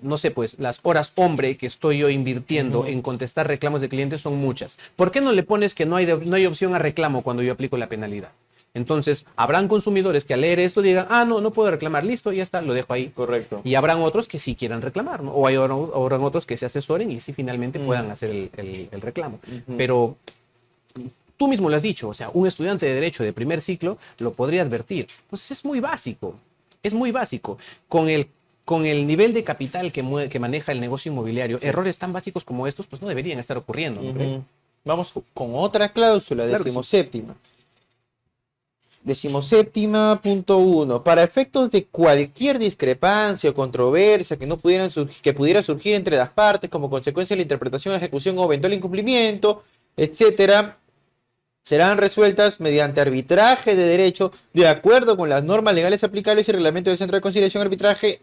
no sé, pues las horas hombre que estoy yo invirtiendo en contestar reclamos de clientes son muchas. ¿Por qué no le pones que no hay opción a reclamo cuando yo aplico la penalidad? Entonces, habrán consumidores que al leer esto digan: ah, no puedo reclamar, listo, ya está, lo dejo ahí. Correcto. Y habrán otros que sí quieran reclamar, ¿no? O habrán otros que se asesoren y sí finalmente puedan hacer el reclamo. Pero tú mismo lo has dicho, o sea, un estudiante de Derecho de primer ciclo lo podría advertir. Pues es muy básico, es muy básico. Con el nivel de capital que maneja el negocio inmobiliario, errores tan básicos como estos pues no deberían estar ocurriendo, ¿no crees? Vamos con otra cláusula, Claro, 17ª. 17.1. Para efectos de cualquier discrepancia o controversia que pudiera surgir entre las partes como consecuencia de la interpretación, ejecución o eventual incumplimiento, etcétera, serán resueltas mediante arbitraje de derecho de acuerdo con las normas legales aplicables y reglamento del Centro de Conciliación y Arbitraje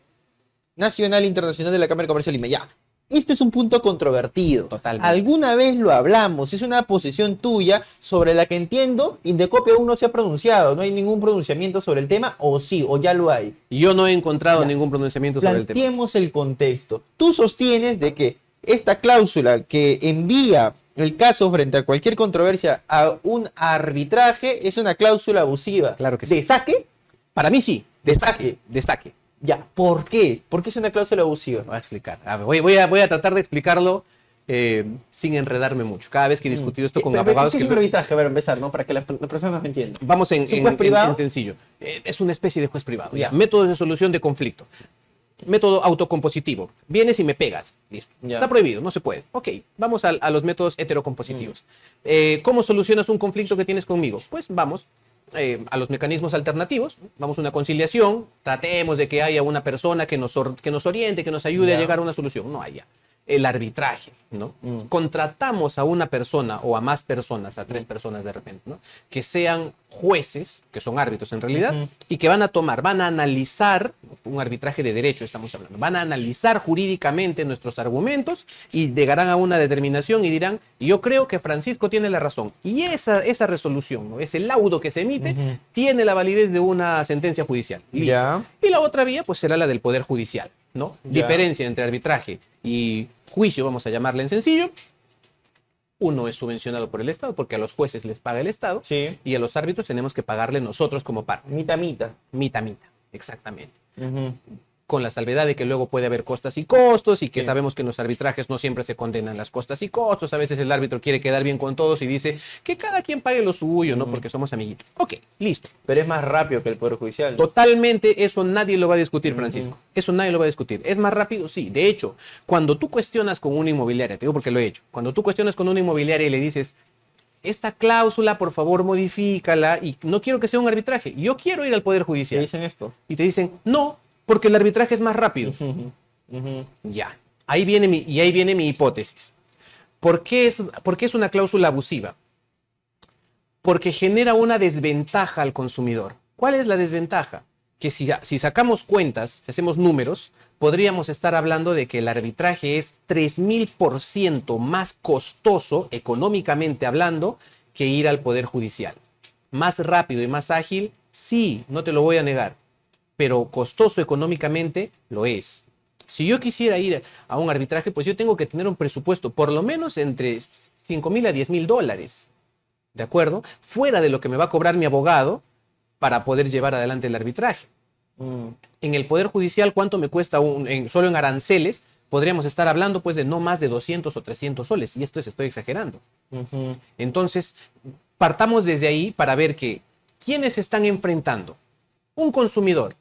Nacional e Internacional de la Cámara de Comercio de Lima. Ya. Este es un punto controvertido. Totalmente. Alguna vez lo hablamos, es una posición tuya sobre la que entiendo Indecopio aún no se ha pronunciado, no hay ningún pronunciamiento sobre el tema, o sí, o ya lo hay. Yo no he encontrado ningún pronunciamiento sobre el tema. Planteemos el contexto. Tú sostienes de que esta cláusula que envía el caso frente a cualquier controversia a un arbitraje es una cláusula abusiva. Claro que sí. ¿De saque? Para mí sí, de saque, de saque. Ya, ¿por qué? ¿Por qué es una cláusula abusiva? Voy a explicar. A ver, voy a tratar de explicarlo sin enredarme mucho. Cada vez que he discutido esto con abogados... ¿Qué es un arbitraje? A ver, empezar, ¿no? Para que las personas me entiendan. Vamos en sencillo. Es una especie de juez privado. Ya. Método de solución de conflicto. Método autocompositivo. Vienes y me pegas. Listo. Ya. Está prohibido, no se puede. Ok, vamos a los métodos heterocompositivos. ¿Cómo solucionas un conflicto que tienes conmigo? Pues vamos a los mecanismos alternativos, vamos a una conciliación, tratemos de que haya una persona que nos oriente, que nos ayude a llegar a una solución. No haya. El arbitraje, ¿no? Contratamos a una persona o a más personas, a 3 personas de repente, ¿no? Que sean jueces, que son árbitros en realidad, y que van a analizar, un arbitraje de derecho estamos hablando, van a analizar jurídicamente nuestros argumentos y llegarán a una determinación y dirán, yo creo que Francisco tiene la razón. Y esa resolución, ¿no? Ese laudo que se emite, tiene la validez de una sentencia judicial. Ya. Y la otra vía, pues será la del Poder Judicial, ¿no? Diferencia entre arbitraje y juicio, vamos a llamarle en sencillo. Uno es subvencionado por el Estado porque a los jueces les paga el Estado, y a los árbitros tenemos que pagarle nosotros como parte. Mita. Exactamente. Con la salvedad de que luego puede haber costas y costos, y que sabemos que en los arbitrajes no siempre se condenan las costas y costos. A veces el árbitro quiere quedar bien con todos y dice que cada quien pague lo suyo, ¿no? Porque somos amiguitos. Ok, listo. Pero es más rápido que el Poder Judicial. Totalmente, eso nadie lo va a discutir, Francisco. Eso nadie lo va a discutir. ¿Es más rápido? Sí. De hecho, cuando tú cuestionas con una inmobiliaria, te digo porque lo he hecho, cuando tú cuestionas con una inmobiliaria y le dices, esta cláusula, por favor, modifícala, y no quiero que sea un arbitraje, yo quiero ir al Poder Judicial. ¿Te dicen esto? Y te dicen, no, porque el arbitraje es más rápido. Ya, ahí viene mi hipótesis. ¿Por qué es una cláusula abusiva? Porque genera una desventaja al consumidor. ¿Cuál es la desventaja? Que si sacamos cuentas, si hacemos números, podríamos estar hablando de que el arbitraje es 3000% más costoso, económicamente hablando, que ir al Poder Judicial. Más rápido y más ágil, sí, no te lo voy a negar, pero costoso económicamente lo es. Si yo quisiera ir a un arbitraje, pues yo tengo que tener un presupuesto por lo menos entre $5,000 a $10,000, ¿de acuerdo? Fuera de lo que me va a cobrar mi abogado para poder llevar adelante el arbitraje. En el Poder Judicial, ¿cuánto me cuesta solo en aranceles? Podríamos estar hablando pues de no más de 200 o 300 soles, y esto estoy exagerando. Entonces, partamos desde ahí para ver que ¿quiénes se están enfrentando? Un consumidor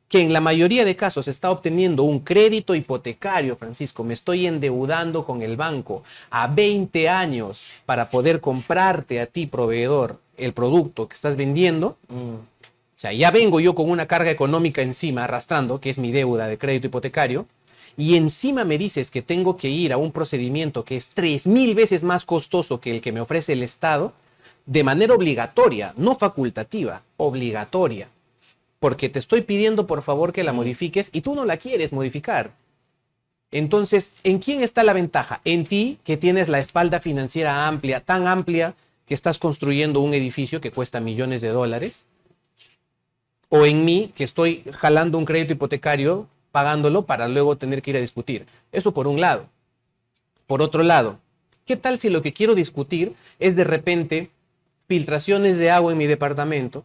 que en la mayoría de casos está obteniendo un crédito hipotecario, Francisco, me estoy endeudando con el banco a 20 años para poder comprarte a ti, proveedor, el producto que estás vendiendo. O sea, ya vengo yo con una carga económica encima arrastrando, que es mi deuda de crédito hipotecario, y encima me dices que tengo que ir a un procedimiento que es 3000 veces más costoso que el que me ofrece el Estado, de manera obligatoria, no facultativa, obligatoria. Porque te estoy pidiendo por favor que la modifiques y tú no la quieres modificar. Entonces, ¿en quién está la ventaja? En ti, que tienes la espalda financiera amplia, tan amplia que estás construyendo un edificio que cuesta millones de dólares. O en mí, que estoy jalando un crédito hipotecario, pagándolo para luego tener que ir a discutir. Eso por un lado. Por otro lado, ¿qué tal si lo que quiero discutir es de repente filtraciones de agua en mi departamento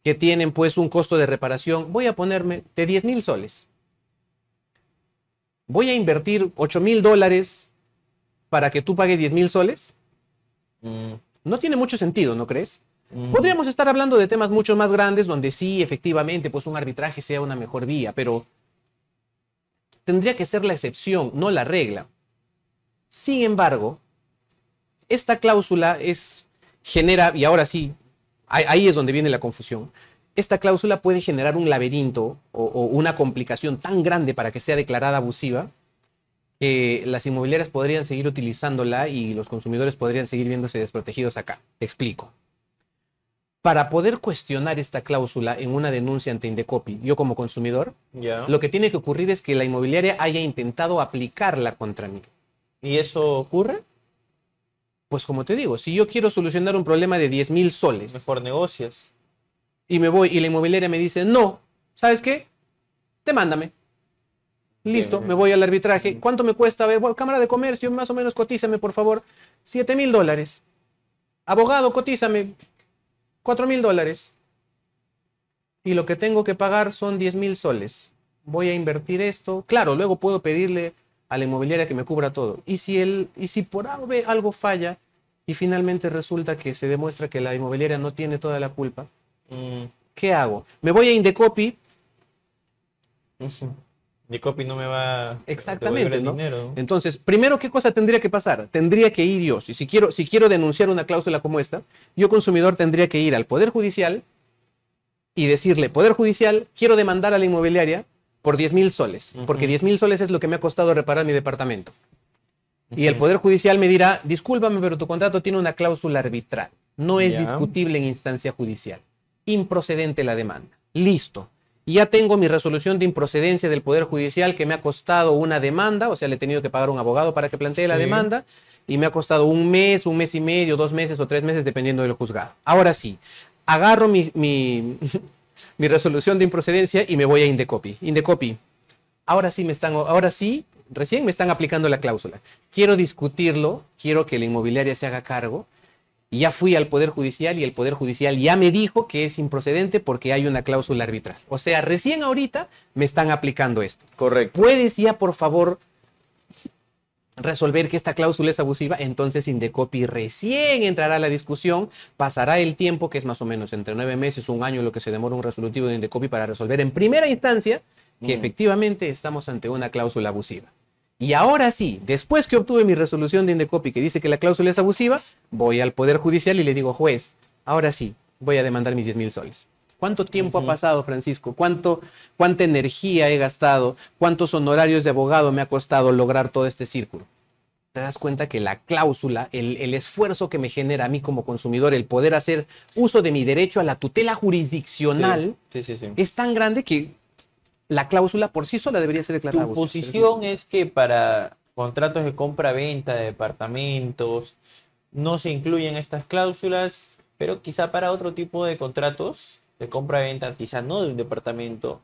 que tienen pues un costo de reparación? Voy a ponerme de 10,000 soles. Voy a invertir $8,000 para que tú pagues 10,000 soles. No tiene mucho sentido, ¿no crees? Podríamos estar hablando de temas mucho más grandes donde sí, efectivamente, pues un arbitraje sea una mejor vía, pero tendría que ser la excepción, no la regla. Sin embargo, esta cláusula genera, y ahora sí, Ahí es donde viene la confusión. Esta cláusula puede generar un laberinto o una complicación tan grande para que sea declarada abusiva que las inmobiliarias podrían seguir utilizándola y los consumidores podrían seguir viéndose desprotegidos acá. Te explico. Para poder cuestionar esta cláusula en una denuncia ante Indecopi, yo como consumidor, lo que tiene que ocurrir es que la inmobiliaria haya intentado aplicarla contra mí. ¿Y eso ocurre? Pues como te digo, si yo quiero solucionar un problema de 10.000 soles. Mejor negocias. Y me voy y la inmobiliaria me dice, no, ¿sabes qué? Demándame. Listo, me voy al arbitraje. ¿Cuánto me cuesta? A ver, bueno, Cámara de Comercio, más o menos cotízame, por favor. $7.000. Abogado, cotízame. $4.000. Y lo que tengo que pagar son 10.000 soles. Voy a invertir esto. Claro, luego puedo pedirle a la inmobiliaria que me cubra todo. Y si por algo falla y finalmente resulta que se demuestra que la inmobiliaria no tiene toda la culpa, ¿qué hago? Me voy a Indecopi. Indecopi no me va exactamente, a ¿no? dinero. Entonces, primero, ¿qué cosa tendría que pasar? Tendría que ir yo. Si quiero denunciar una cláusula como esta, yo consumidor tendría que ir al Poder Judicial y decirle, Poder Judicial, quiero demandar a la inmobiliaria por 10.000 soles, porque 10.000 soles es lo que me ha costado reparar mi departamento. Y el Poder Judicial me dirá, discúlpame, pero tu contrato tiene una cláusula arbitral. No es discutible en instancia judicial. Improcedente la demanda. Listo. Ya tengo mi resolución de improcedencia del Poder Judicial que me ha costado una demanda, o sea, le he tenido que pagar a un abogado para que plantee la demanda, y me ha costado un mes y medio, 2 meses o 3 meses, dependiendo del juzgado. Ahora sí, agarro mi resolución de improcedencia y me voy a Indecopi. Indecopi, ahora sí, recién me están aplicando la cláusula. Quiero discutirlo, quiero que la inmobiliaria se haga cargo. Y ya fui al Poder Judicial y el Poder Judicial ya me dijo que es improcedente porque hay una cláusula arbitral. O sea, recién ahorita me están aplicando esto. Correcto. ¿Puedes ya, por favor, resolver que esta cláusula es abusiva? Entonces Indecopi recién entrará a la discusión, pasará el tiempo, que es más o menos entre 9 meses, 1 año, lo que se demora un resolutivo de Indecopi para resolver en primera instancia que efectivamente estamos ante una cláusula abusiva. Y ahora sí, después que obtuve mi resolución de Indecopi que dice que la cláusula es abusiva, voy al Poder Judicial y le digo, juez, ahora sí, voy a demandar mis 10.000 soles. ¿Cuánto tiempo ha pasado, Francisco? ¿Cuánta energía he gastado? ¿Cuántos honorarios de abogado me ha costado lograr todo este círculo? Te das cuenta que la cláusula, el esfuerzo que me genera a mí como consumidor, el poder hacer uso de mi derecho a la tutela jurisdiccional, es tan grande que la cláusula por sí sola debería ser declarada abusiva. Tu posición es que para contratos de compra-venta de departamentos no se incluyen estas cláusulas, pero quizá para otro tipo de contratos de compra-venta, quizá no de un departamento,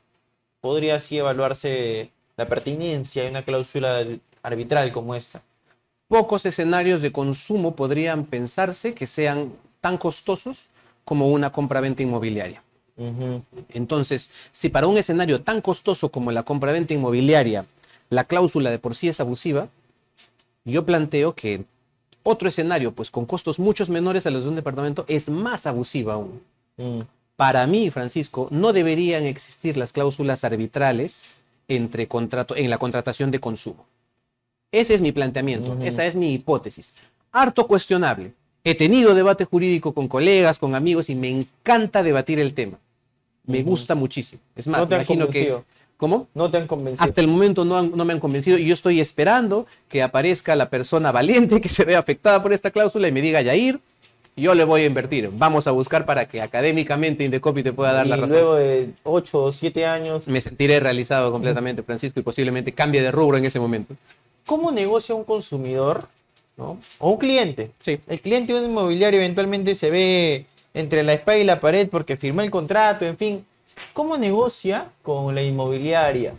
podría así evaluarse la pertinencia de una cláusula arbitral como esta. Pocos escenarios de consumo podrían pensarse que sean tan costosos como una compra-venta inmobiliaria. Entonces, si para un escenario tan costoso como la compraventa inmobiliaria la cláusula de por sí es abusiva, yo planteo que otro escenario, pues con costos muchos menores a los de un departamento, es más abusiva aún. Para mí, Francisco, no deberían existir las cláusulas arbitrales en la contratación de consumo. Ese es mi planteamiento, esa es mi hipótesis. Harto cuestionable. He tenido debate jurídico con colegas, con amigos, y me encanta debatir el tema. Me gusta muchísimo. Es más, ¿No te han imagino convencido? ¿Cómo? No te han convencido. Hasta el momento no me han convencido y yo estoy esperando que aparezca la persona valiente que se vea afectada por esta cláusula y me diga, Yair, yo le voy a invertir. Vamos a buscar para que académicamente Indecopi te pueda dar la razón. Luego de 8 o 7 años... Me sentiré realizado completamente, Francisco, y posiblemente cambie de rubro en ese momento. ¿Cómo negocia un consumidor, ¿no? O un cliente? Sí. El cliente de un inmobiliario eventualmente se ve entre la espada y la pared porque firmó el contrato, en fin. ¿Cómo negocia con la inmobiliaria?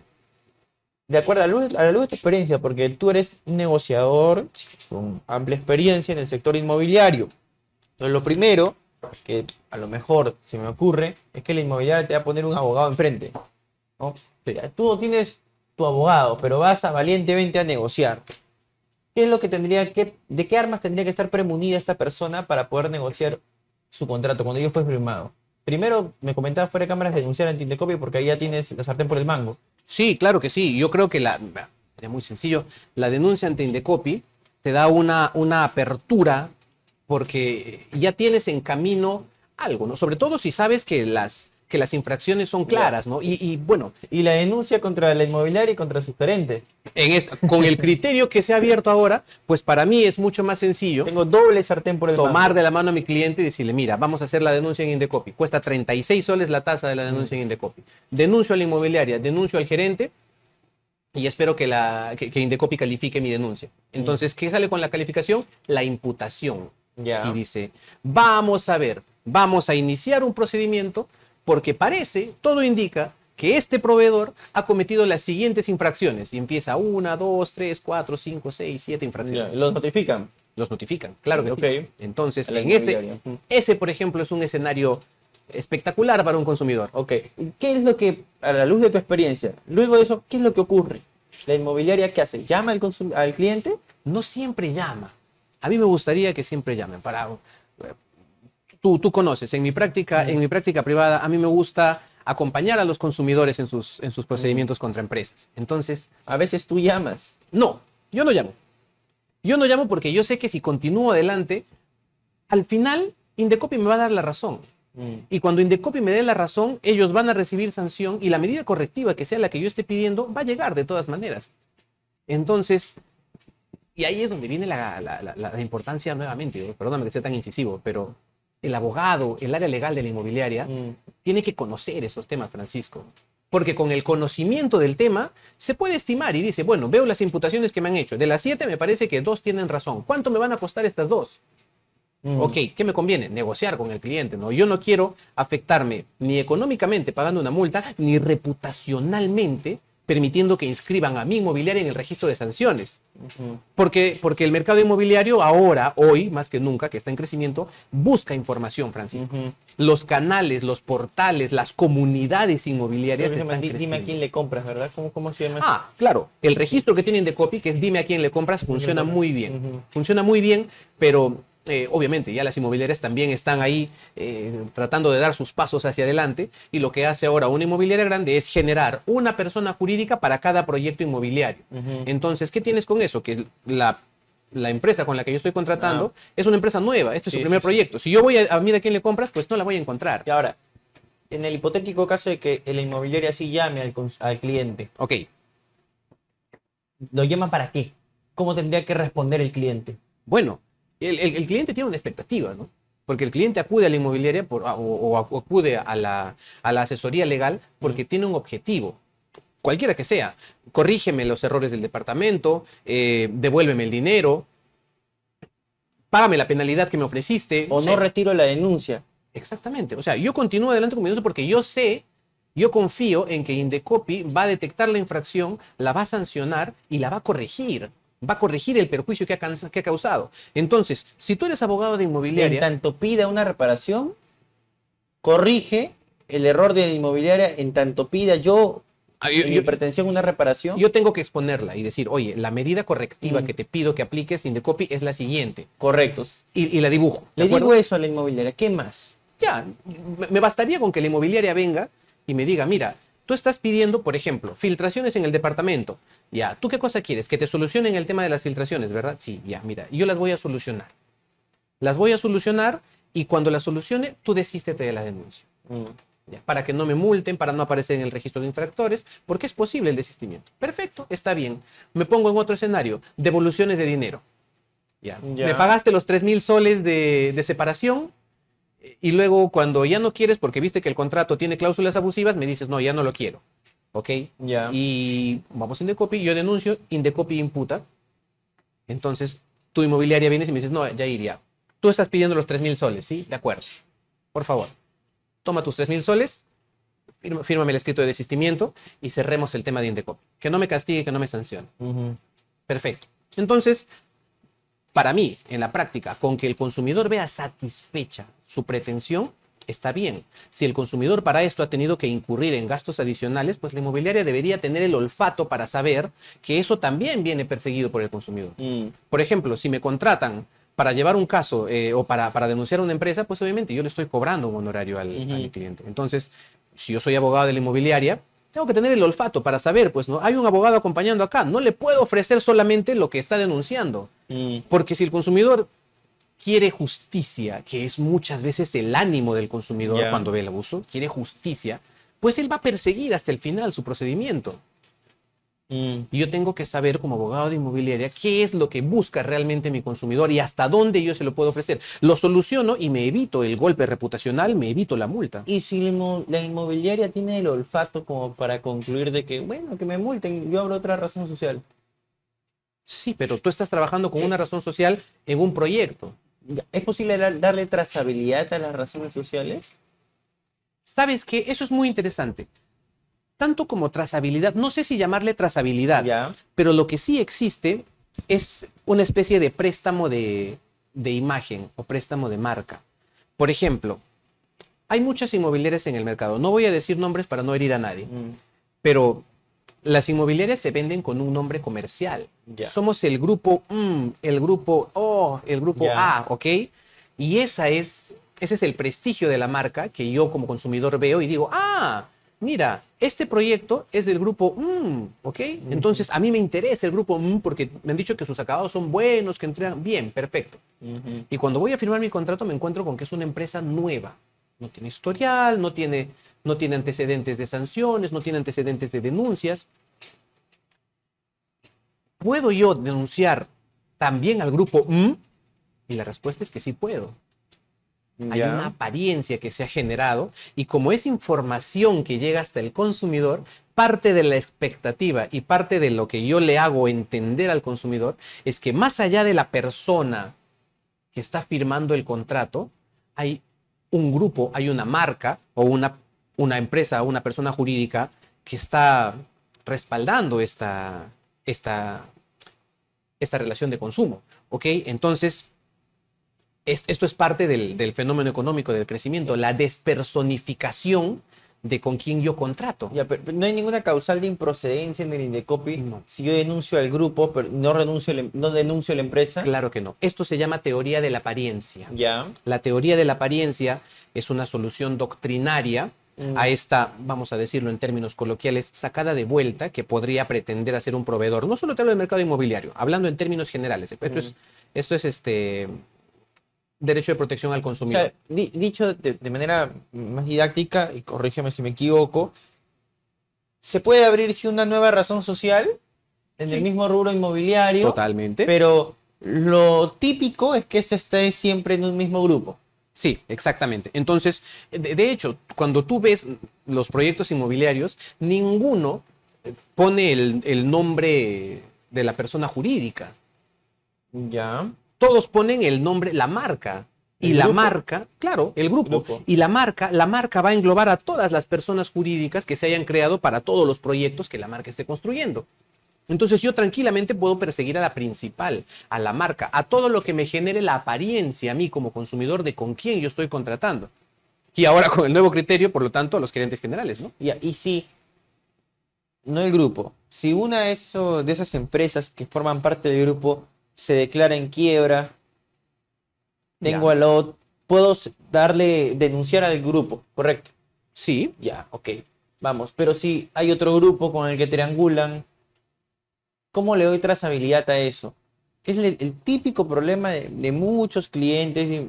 De acuerdo a la luz de tu experiencia, porque tú eres un negociador con amplia experiencia en el sector inmobiliario. Entonces, lo primero que a lo mejor se me ocurre es que la inmobiliaria te va a poner un abogado enfrente, ¿no? Tú no tienes tu abogado, pero vas valientemente a negociar. ¿Qué es lo que de qué armas tendría que estar premunida esta persona para poder negociar su contrato cuando ya fue firmado? Primero, me comentabas fuera de cámaras denunciar ante Indecopi porque ahí ya tienes la sartén por el mango. Sí, claro que sí. Yo creo que sería muy sencillo. La denuncia ante Indecopi te da una apertura porque ya tienes en camino algo, ¿no? Sobre todo si sabes que las infracciones son claras, ¿no? Bueno. Y la denuncia contra la inmobiliaria y contra su gerente. Con el criterio que se ha abierto ahora, pues para mí es mucho más sencillo. Tengo doble sartén por el tomar mango. de la mano a mi cliente y decirle, mira, vamos a hacer la denuncia en Indecopi. Cuesta 36 soles la tasa de la denuncia en Indecopi. Denuncio a la inmobiliaria, denuncio al gerente y espero que Indecopi califique mi denuncia. Entonces, ¿qué sale con la calificación? La imputación. Y dice, vamos a ver, vamos a iniciar un procedimiento porque parece, todo indica, que este proveedor ha cometido las siguientes infracciones. Y empieza 1, 2, 3, 4, 5, 6, 7 infracciones. ¿Los notifican? Los notifican, claro que sí. Entonces, ese, por ejemplo, es un escenario espectacular para un consumidor. Ok. ¿Qué es lo que, a la luz de tu experiencia, luego de eso, qué es lo que ocurre? ¿La inmobiliaria qué hace? ¿Llama al cliente? No siempre llama. A mí me gustaría que siempre llamen. Tú conoces, en mi práctica privada, a mí me gusta acompañar a los consumidores en sus procedimientos contra empresas. Entonces, a veces tú llamas. No, yo no llamo. Yo no llamo porque yo sé que si continúo adelante, al final Indecopi me va a dar la razón. Y cuando Indecopi me dé la razón, ellos van a recibir sanción y la medida correctiva que sea la que yo esté pidiendo va a llegar de todas maneras. Entonces, y ahí es donde viene la importancia nuevamente. Perdóname que sea tan incisivo, pero el abogado, el área legal de la inmobiliaria, tiene que conocer esos temas, Francisco. Porque con el conocimiento del tema se puede estimar y dice, bueno, veo las imputaciones que me han hecho. De las 7 me parece que 2 tienen razón. ¿Cuánto me van a costar estas 2? Ok, ¿qué me conviene? Negociar con el cliente, ¿no? Yo no quiero afectarme ni económicamente pagando una multa, ni reputacionalmente permitiendo que inscriban a mi inmobiliaria en el registro de sanciones. Porque el mercado inmobiliario ahora, hoy, más que nunca, que está en crecimiento, busca información, Francisco. Los canales, los portales, las comunidades inmobiliarias están creciendo. Dime a quién le compras, ¿verdad? ¿Cómo se llama? Claro. El registro que tiene Indecopi, que es Dime a quién le compras, funciona muy bien. Funciona muy bien, pero obviamente ya las inmobiliarias también están ahí tratando de dar sus pasos hacia adelante, y lo que hace ahora una inmobiliaria grande es generar una persona jurídica para cada proyecto inmobiliario. Entonces, ¿qué tienes con eso? Que la empresa con la que yo estoy contratando es una empresa nueva, este es su primer proyecto. Si yo voy a Mira a quién le compras, pues no la voy a encontrar. Y ahora, en el hipotético caso de que la inmobiliaria sí llame al cliente. Ok. ¿Lo llama para qué? ¿Cómo tendría que responder el cliente? Bueno, el cliente tiene una expectativa, ¿no? Porque el cliente acude a la inmobiliaria o acude a la asesoría legal porque tiene un objetivo, cualquiera que sea. Corrígeme los errores del departamento, devuélveme el dinero, págame la penalidad que me ofreciste. O no retiro la denuncia. Exactamente. O sea, yo continúo adelante con mi denuncia porque yo confío en que Indecopi va a detectar la infracción, la va a sancionar y la va a corregir. Va a corregir el perjuicio que ha causado. Entonces, si tú eres abogado de inmobiliaria... En tanto pida una reparación, corrige el error de la inmobiliaria, en tanto pida mi pretensión una reparación. Yo tengo que exponerla y decir, oye, la medida correctiva que te pido que apliques Indecopi es la siguiente. Correctos. Y la dibujo. Le digo eso a la inmobiliaria. ¿Qué más? Ya, me bastaría con que la inmobiliaria venga y me diga, mira, tú estás pidiendo, por ejemplo, filtraciones en el departamento. Ya, ¿tú qué cosa quieres? Que te solucionen el tema de las filtraciones, ¿verdad? Sí, ya, mira, yo las voy a solucionar. Las voy a solucionar y cuando las solucione, tú desístete de la denuncia. Ya, para que no me multen, para no aparecer en el registro de infractores, porque es posible el desistimiento. Perfecto, está bien. Me pongo en otro escenario, devoluciones de dinero. Ya. Me pagaste los 3,000 soles de separación y luego cuando ya no quieres, porque viste que el contrato tiene cláusulas abusivas, me dices, no, ya no lo quiero. ¿Ok? Y vamos a Indecopi, yo denuncio, Indecopi imputa. Entonces, tu inmobiliaria vienes y me dices, no, Yair, ya. Tú estás pidiendo los 3,000 soles, ¿sí? De acuerdo. Por favor, toma tus 3,000 soles, fírmame el escrito de desistimiento y cerremos el tema de Indecopi. Que no me castigue, que no me sancione. Perfecto. Entonces, para mí, en la práctica, con que el consumidor vea satisfecha su pretensión, está bien. Si el consumidor para esto ha tenido que incurrir en gastos adicionales, pues la inmobiliaria debería tener el olfato para saber que eso también viene perseguido por el consumidor. Por ejemplo, si me contratan para llevar un caso o para denunciar a una empresa, pues obviamente yo le estoy cobrando un honorario al cliente. Entonces, si yo soy abogado de la inmobiliaria, tengo que tener el olfato para saber, pues, ¿no? Hay un abogado acompañando acá. No le puedo ofrecer solamente lo que está denunciando. Porque si el consumidor quiere justicia, que es muchas veces el ánimo del consumidor cuando ve el abuso, quiere justicia, pues él va a perseguir hasta el final su procedimiento. Y yo tengo que saber como abogado de inmobiliaria qué es lo que busca realmente mi consumidor y hasta dónde yo se lo puedo ofrecer. Lo soluciono y me evito el golpe reputacional, me evito la multa. Y si la inmobiliaria tiene el olfato como para concluir de que, bueno, que me multen, yo abro otra razón social. Sí, pero tú estás trabajando con una razón social en un proyecto. ¿Es posible darle trazabilidad a las razones sociales? ¿Sabes qué? Eso es muy interesante. Tanto como trazabilidad, no sé si llamarle trazabilidad, pero lo que sí existe es una especie de préstamo de imagen o préstamo de marca. Por ejemplo, hay muchas inmobiliarias en el mercado. No voy a decir nombres para no herir a nadie, pero las inmobiliarias se venden con un nombre comercial. Somos el grupo el grupo O, el grupo A, ¿ok? Y ese es el prestigio de la marca que yo como consumidor veo y digo, mira, este proyecto es del grupo ¿ok? Entonces, a mí me interesa el grupo porque me han dicho que sus acabados son buenos, que entregan bien, perfecto. Y cuando voy a firmar mi contrato me encuentro con que es una empresa nueva. No tiene historial, no tiene antecedentes de sanciones, no tiene antecedentes de denuncias. ¿Puedo yo denunciar también al grupo Y la respuesta es que sí puedo. Hay una apariencia que se ha generado y como es información que llega hasta el consumidor, parte de la expectativa y parte de lo que yo le hago entender al consumidor es que más allá de la persona que está firmando el contrato, hay un grupo, hay una marca o una empresa o una persona jurídica que está respaldando esta relación de consumo. ¿Ok? Entonces, esto es parte del fenómeno económico del crecimiento, la despersonificación de con quién yo contrato. Pero no hay ninguna causal de improcedencia en el Indecopi. No. Si yo denuncio al grupo, pero no denuncio a la empresa. Claro que no. Esto se llama teoría de la apariencia. La teoría de la apariencia es una solución doctrinaria a esta, vamos a decirlo en términos coloquiales, sacada de vuelta que podría pretender hacer un proveedor. No solo te hablo del mercado inmobiliario, hablando en términos generales. Esto es derecho de protección al consumidor. O sea, dicho de manera más didáctica, y corrígeme si me equivoco, ¿se puede abrir una nueva razón social en el mismo rubro inmobiliario? Totalmente. Pero lo típico es que esté siempre en un mismo grupo. Sí, exactamente. Entonces, de hecho, cuando tú ves los proyectos inmobiliarios, ninguno pone el nombre de la persona jurídica. Todos ponen el nombre, la marca. Y la marca, claro, el grupo. Y la marca va a englobar a todas las personas jurídicas que se hayan creado para todos los proyectos que la marca esté construyendo. Entonces yo tranquilamente puedo perseguir a la principal, a la marca, a todo lo que me genere la apariencia a mí como consumidor de con quién yo estoy contratando. Y ahora con el nuevo criterio, por lo tanto, a los gerentes generales, ¿no? Y si, no el grupo, si una de esas empresas que forman parte del grupo se declara en quiebra, puedo denunciar al grupo, ¿correcto? Sí. Ok, vamos. Pero si hay otro grupo con el que triangulan, ¿cómo le doy trazabilidad a eso? Es el típico problema de muchos clientes.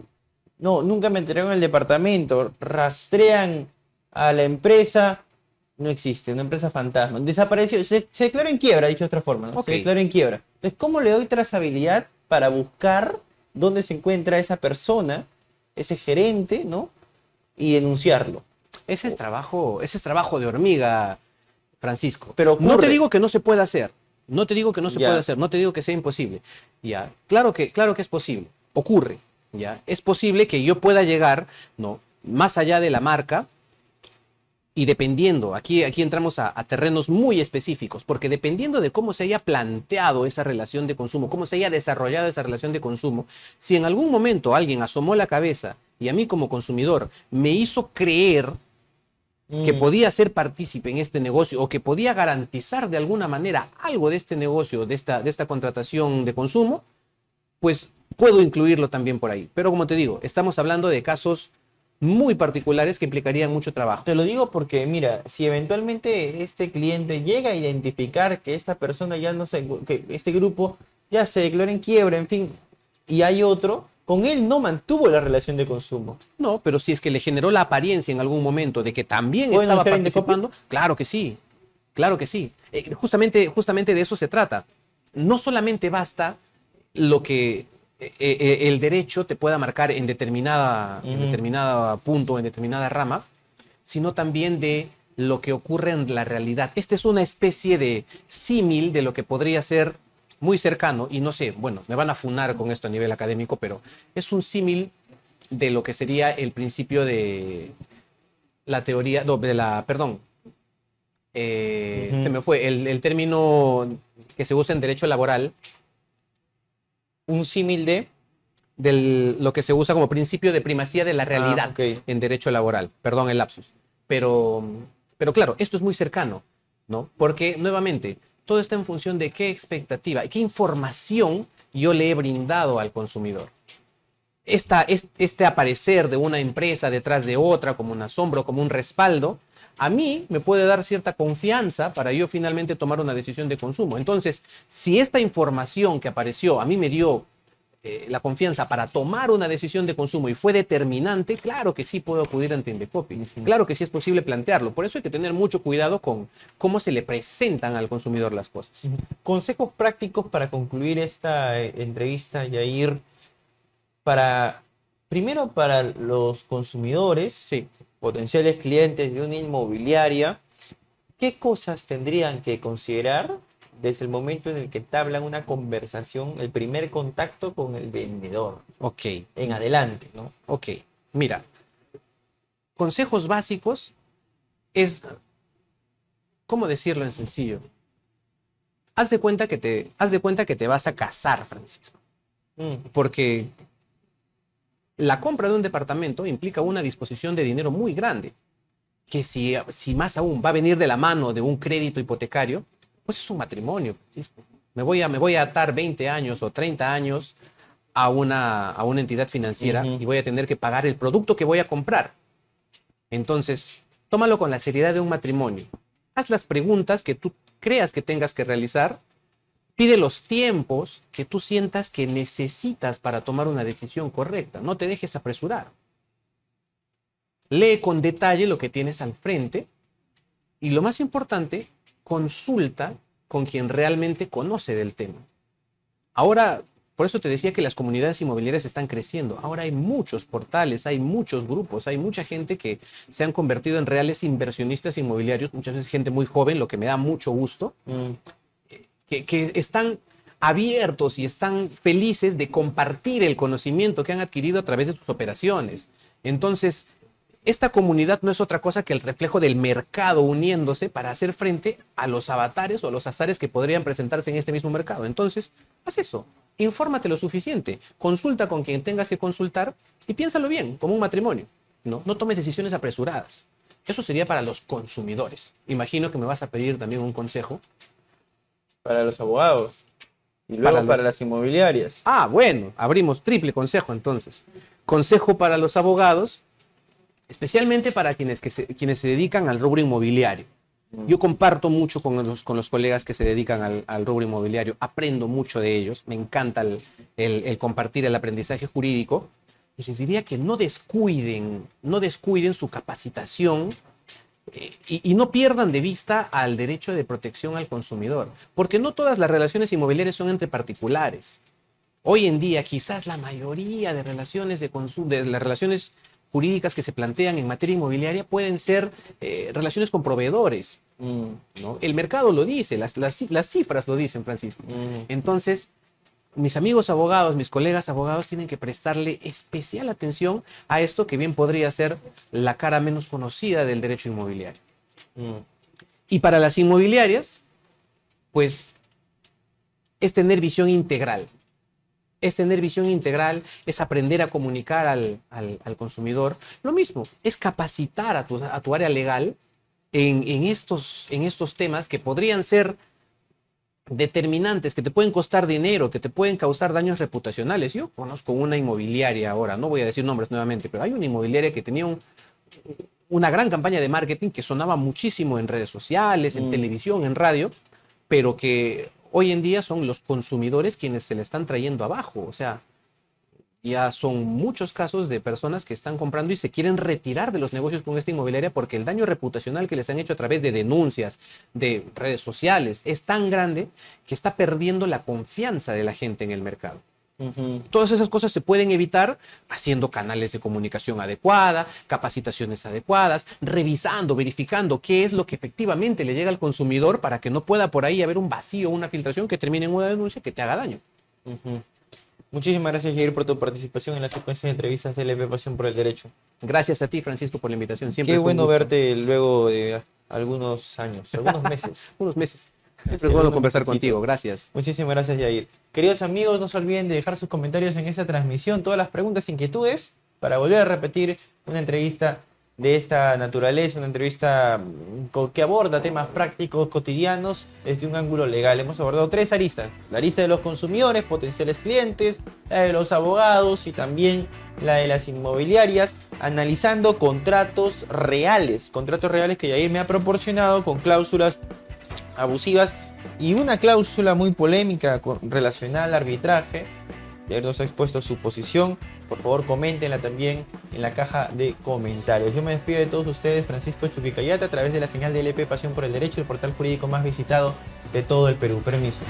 No, nunca me entregaron el departamento, rastrean a la empresa, no existe, una empresa fantasma, desapareció, se declaró en quiebra, dicho de otra forma, ¿no? Se declaró en quiebra. Entonces, ¿cómo le doy trazabilidad para buscar dónde se encuentra esa persona, ese gerente, ¿no? Y denunciarlo? Ese es trabajo de hormiga, Francisco. Pero no te digo que no se pueda hacer. No te digo que no se pueda hacer, no te digo que sea imposible. Claro que es posible. Ocurre. Es posible que yo pueda llegar, ¿no?, más allá de la marca. Y dependiendo, aquí entramos a terrenos muy específicos, porque dependiendo de cómo se haya planteado esa relación de consumo, cómo se haya desarrollado esa relación de consumo, si en algún momento alguien asomó la cabeza y a mí como consumidor me hizo creer que podía ser partícipe en este negocio o que podía garantizar de alguna manera algo de este negocio, de esta contratación de consumo, pues puedo incluirlo también por ahí. Pero como te digo, estamos hablando de casos muy particulares que implicarían mucho trabajo. Te lo digo porque, mira, si eventualmente este cliente llega a identificar que esta persona que este grupo ya se declaró en quiebra, en fin, y hay otro, con él no mantuvo la relación de consumo. No, pero si es que le generó la apariencia en algún momento de que también estaba participando, claro que sí, claro que sí. Justamente de eso se trata. No solamente basta lo que el derecho te pueda marcar en determinada punto, en determinada rama, sino también de lo que ocurre en la realidad. Esta es una especie de símil de lo que podría ser muy cercano, y no sé, bueno, me van a funar con esto a nivel académico, pero es un símil de lo que sería el principio de la teoría, no, perdón, se me fue, el término que se usa en derecho laboral. Un símil de lo que se usa como principio de primacía de la realidad en derecho laboral. Perdón el lapsus. Pero claro, esto es muy cercano, ¿no? Porque, nuevamente, todo está en función de qué expectativa y qué información yo le he brindado al consumidor. Este aparecer de una empresa detrás de otra, como una sombra, como un respaldo, a mí me puede dar cierta confianza para yo finalmente tomar una decisión de consumo. Entonces, si esta información que apareció a mí me dio la confianza para tomar una decisión de consumo y fue determinante, claro que sí puedo acudir ante Indecopi. Claro que sí es posible plantearlo. Por eso hay que tener mucho cuidado con cómo se le presentan al consumidor las cosas. Consejos prácticos para concluir esta entrevista, Yair, primero para los consumidores, sí, potenciales clientes de una inmobiliaria, ¿qué cosas tendrían que considerar desde el momento en el que entablan una conversación, el primer contacto con el vendedor? Ok. En adelante, ¿no? Ok. Mira, consejos básicos es, ¿cómo decirlo en sencillo? Haz de cuenta que te vas a casar, Francisco. Porque la compra de un departamento implica una disposición de dinero muy grande, que si más aún va a venir de la mano de un crédito hipotecario, pues es un matrimonio, Francisco. Me voy a atar 20 años o 30 años a una entidad financiera y voy a tener que pagar el producto que voy a comprar. Entonces, tómalo con la seriedad de un matrimonio. Haz las preguntas que tú creas que tengas que realizar. Pide los tiempos que tú sientas que necesitas para tomar una decisión correcta. No te dejes apresurar. Lee con detalle lo que tienes al frente y, lo más importante, consulta con quien realmente conoce del tema. Ahora, por eso te decía que las comunidades inmobiliarias están creciendo. Ahora hay muchos portales, hay muchos grupos, hay mucha gente que se han convertido en reales inversionistas inmobiliarios, muchas veces gente muy joven, lo que me da mucho gusto. Que están abiertos y están felices de compartir el conocimiento que han adquirido a través de sus operaciones. Entonces, esta comunidad no es otra cosa que el reflejo del mercado uniéndose para hacer frente a los avatares o a los azares que podrían presentarse en este mismo mercado. Entonces, haz eso. Infórmate lo suficiente. Consulta con quien tengas que consultar y piénsalo bien, como un matrimonio. No tomes decisiones apresuradas. Eso sería para los consumidores. Imagino que me vas a pedir también un consejo. Para los abogados y luego para las inmobiliarias. Ah, bueno, abrimos triple consejo entonces. Consejo para los abogados, especialmente para quienes se dedican al rubro inmobiliario. Yo comparto mucho con los colegas que se dedican al rubro inmobiliario, aprendo mucho de ellos, me encanta el compartir el aprendizaje jurídico. Y les diría que no descuiden su capacitación. Y no pierdan de vista al derecho de protección al consumidor, porque no todas las relaciones inmobiliarias son entre particulares. Hoy en día, quizás la mayoría de relaciones de las relaciones jurídicas que se plantean en materia inmobiliaria pueden ser relaciones con proveedores, ¿no? El mercado lo dice, las cifras lo dicen, Francisco. Entonces, mis amigos abogados, mis colegas abogados tienen que prestarle especial atención a esto que bien podría ser la cara menos conocida del derecho inmobiliario. Y para las inmobiliarias, pues, es tener visión integral. Es aprender a comunicar al consumidor. Lo mismo, es capacitar a tu área legal en estos temas que podrían ser determinantes, que te pueden costar dinero, que te pueden causar daños reputacionales. Yo conozco una inmobiliaria ahora, no voy a decir nombres nuevamente, pero hay una inmobiliaria que tenía una gran campaña de marketing que sonaba muchísimo en redes sociales, en televisión, en radio, pero que hoy en día son los consumidores quienes se le están trayendo abajo. O sea, Ya son muchos casos de personas que están comprando y se quieren retirar de los negocios con esta inmobiliaria porque el daño reputacional que les han hecho a través de denuncias, de redes sociales, es tan grande que está perdiendo la confianza de la gente en el mercado. Todas esas cosas se pueden evitar haciendo canales de comunicación adecuada, capacitaciones adecuadas, revisando, verificando qué es lo que efectivamente le llega al consumidor para que no pueda por ahí haber un vacío, una filtración que termine en una denuncia que te haga daño. Muchísimas gracias, Jair, por tu participación en la secuencia de entrevistas de LP Pasión por el Derecho. Gracias a ti, Francisco, por la invitación. Siempre Qué bueno verte luego de algunos años, algunos meses. Unos meses. Siempre es bueno conversar contigo, gracias. Muchísimas gracias, Jair. Queridos amigos, no se olviden de dejar sus comentarios en esta transmisión, todas las preguntas, inquietudes, para volver a repetir una entrevista de esta naturaleza, una entrevista que aborda temas prácticos, cotidianos, desde un ángulo legal. Hemos abordado 3 aristas: la arista de los consumidores, potenciales clientes, la de los abogados y también la de las inmobiliarias, analizando contratos reales que Jair me ha proporcionado con cláusulas abusivas y una cláusula muy polémica relacionada al arbitraje. Jair nos ha expuesto su posición. Por favor, coméntenla también en la caja de comentarios. Yo me despido de todos ustedes, Francisco Chuquicayata, a través de la señal de LP Pasión por el Derecho, el portal jurídico más visitado de todo el Perú. Permiso.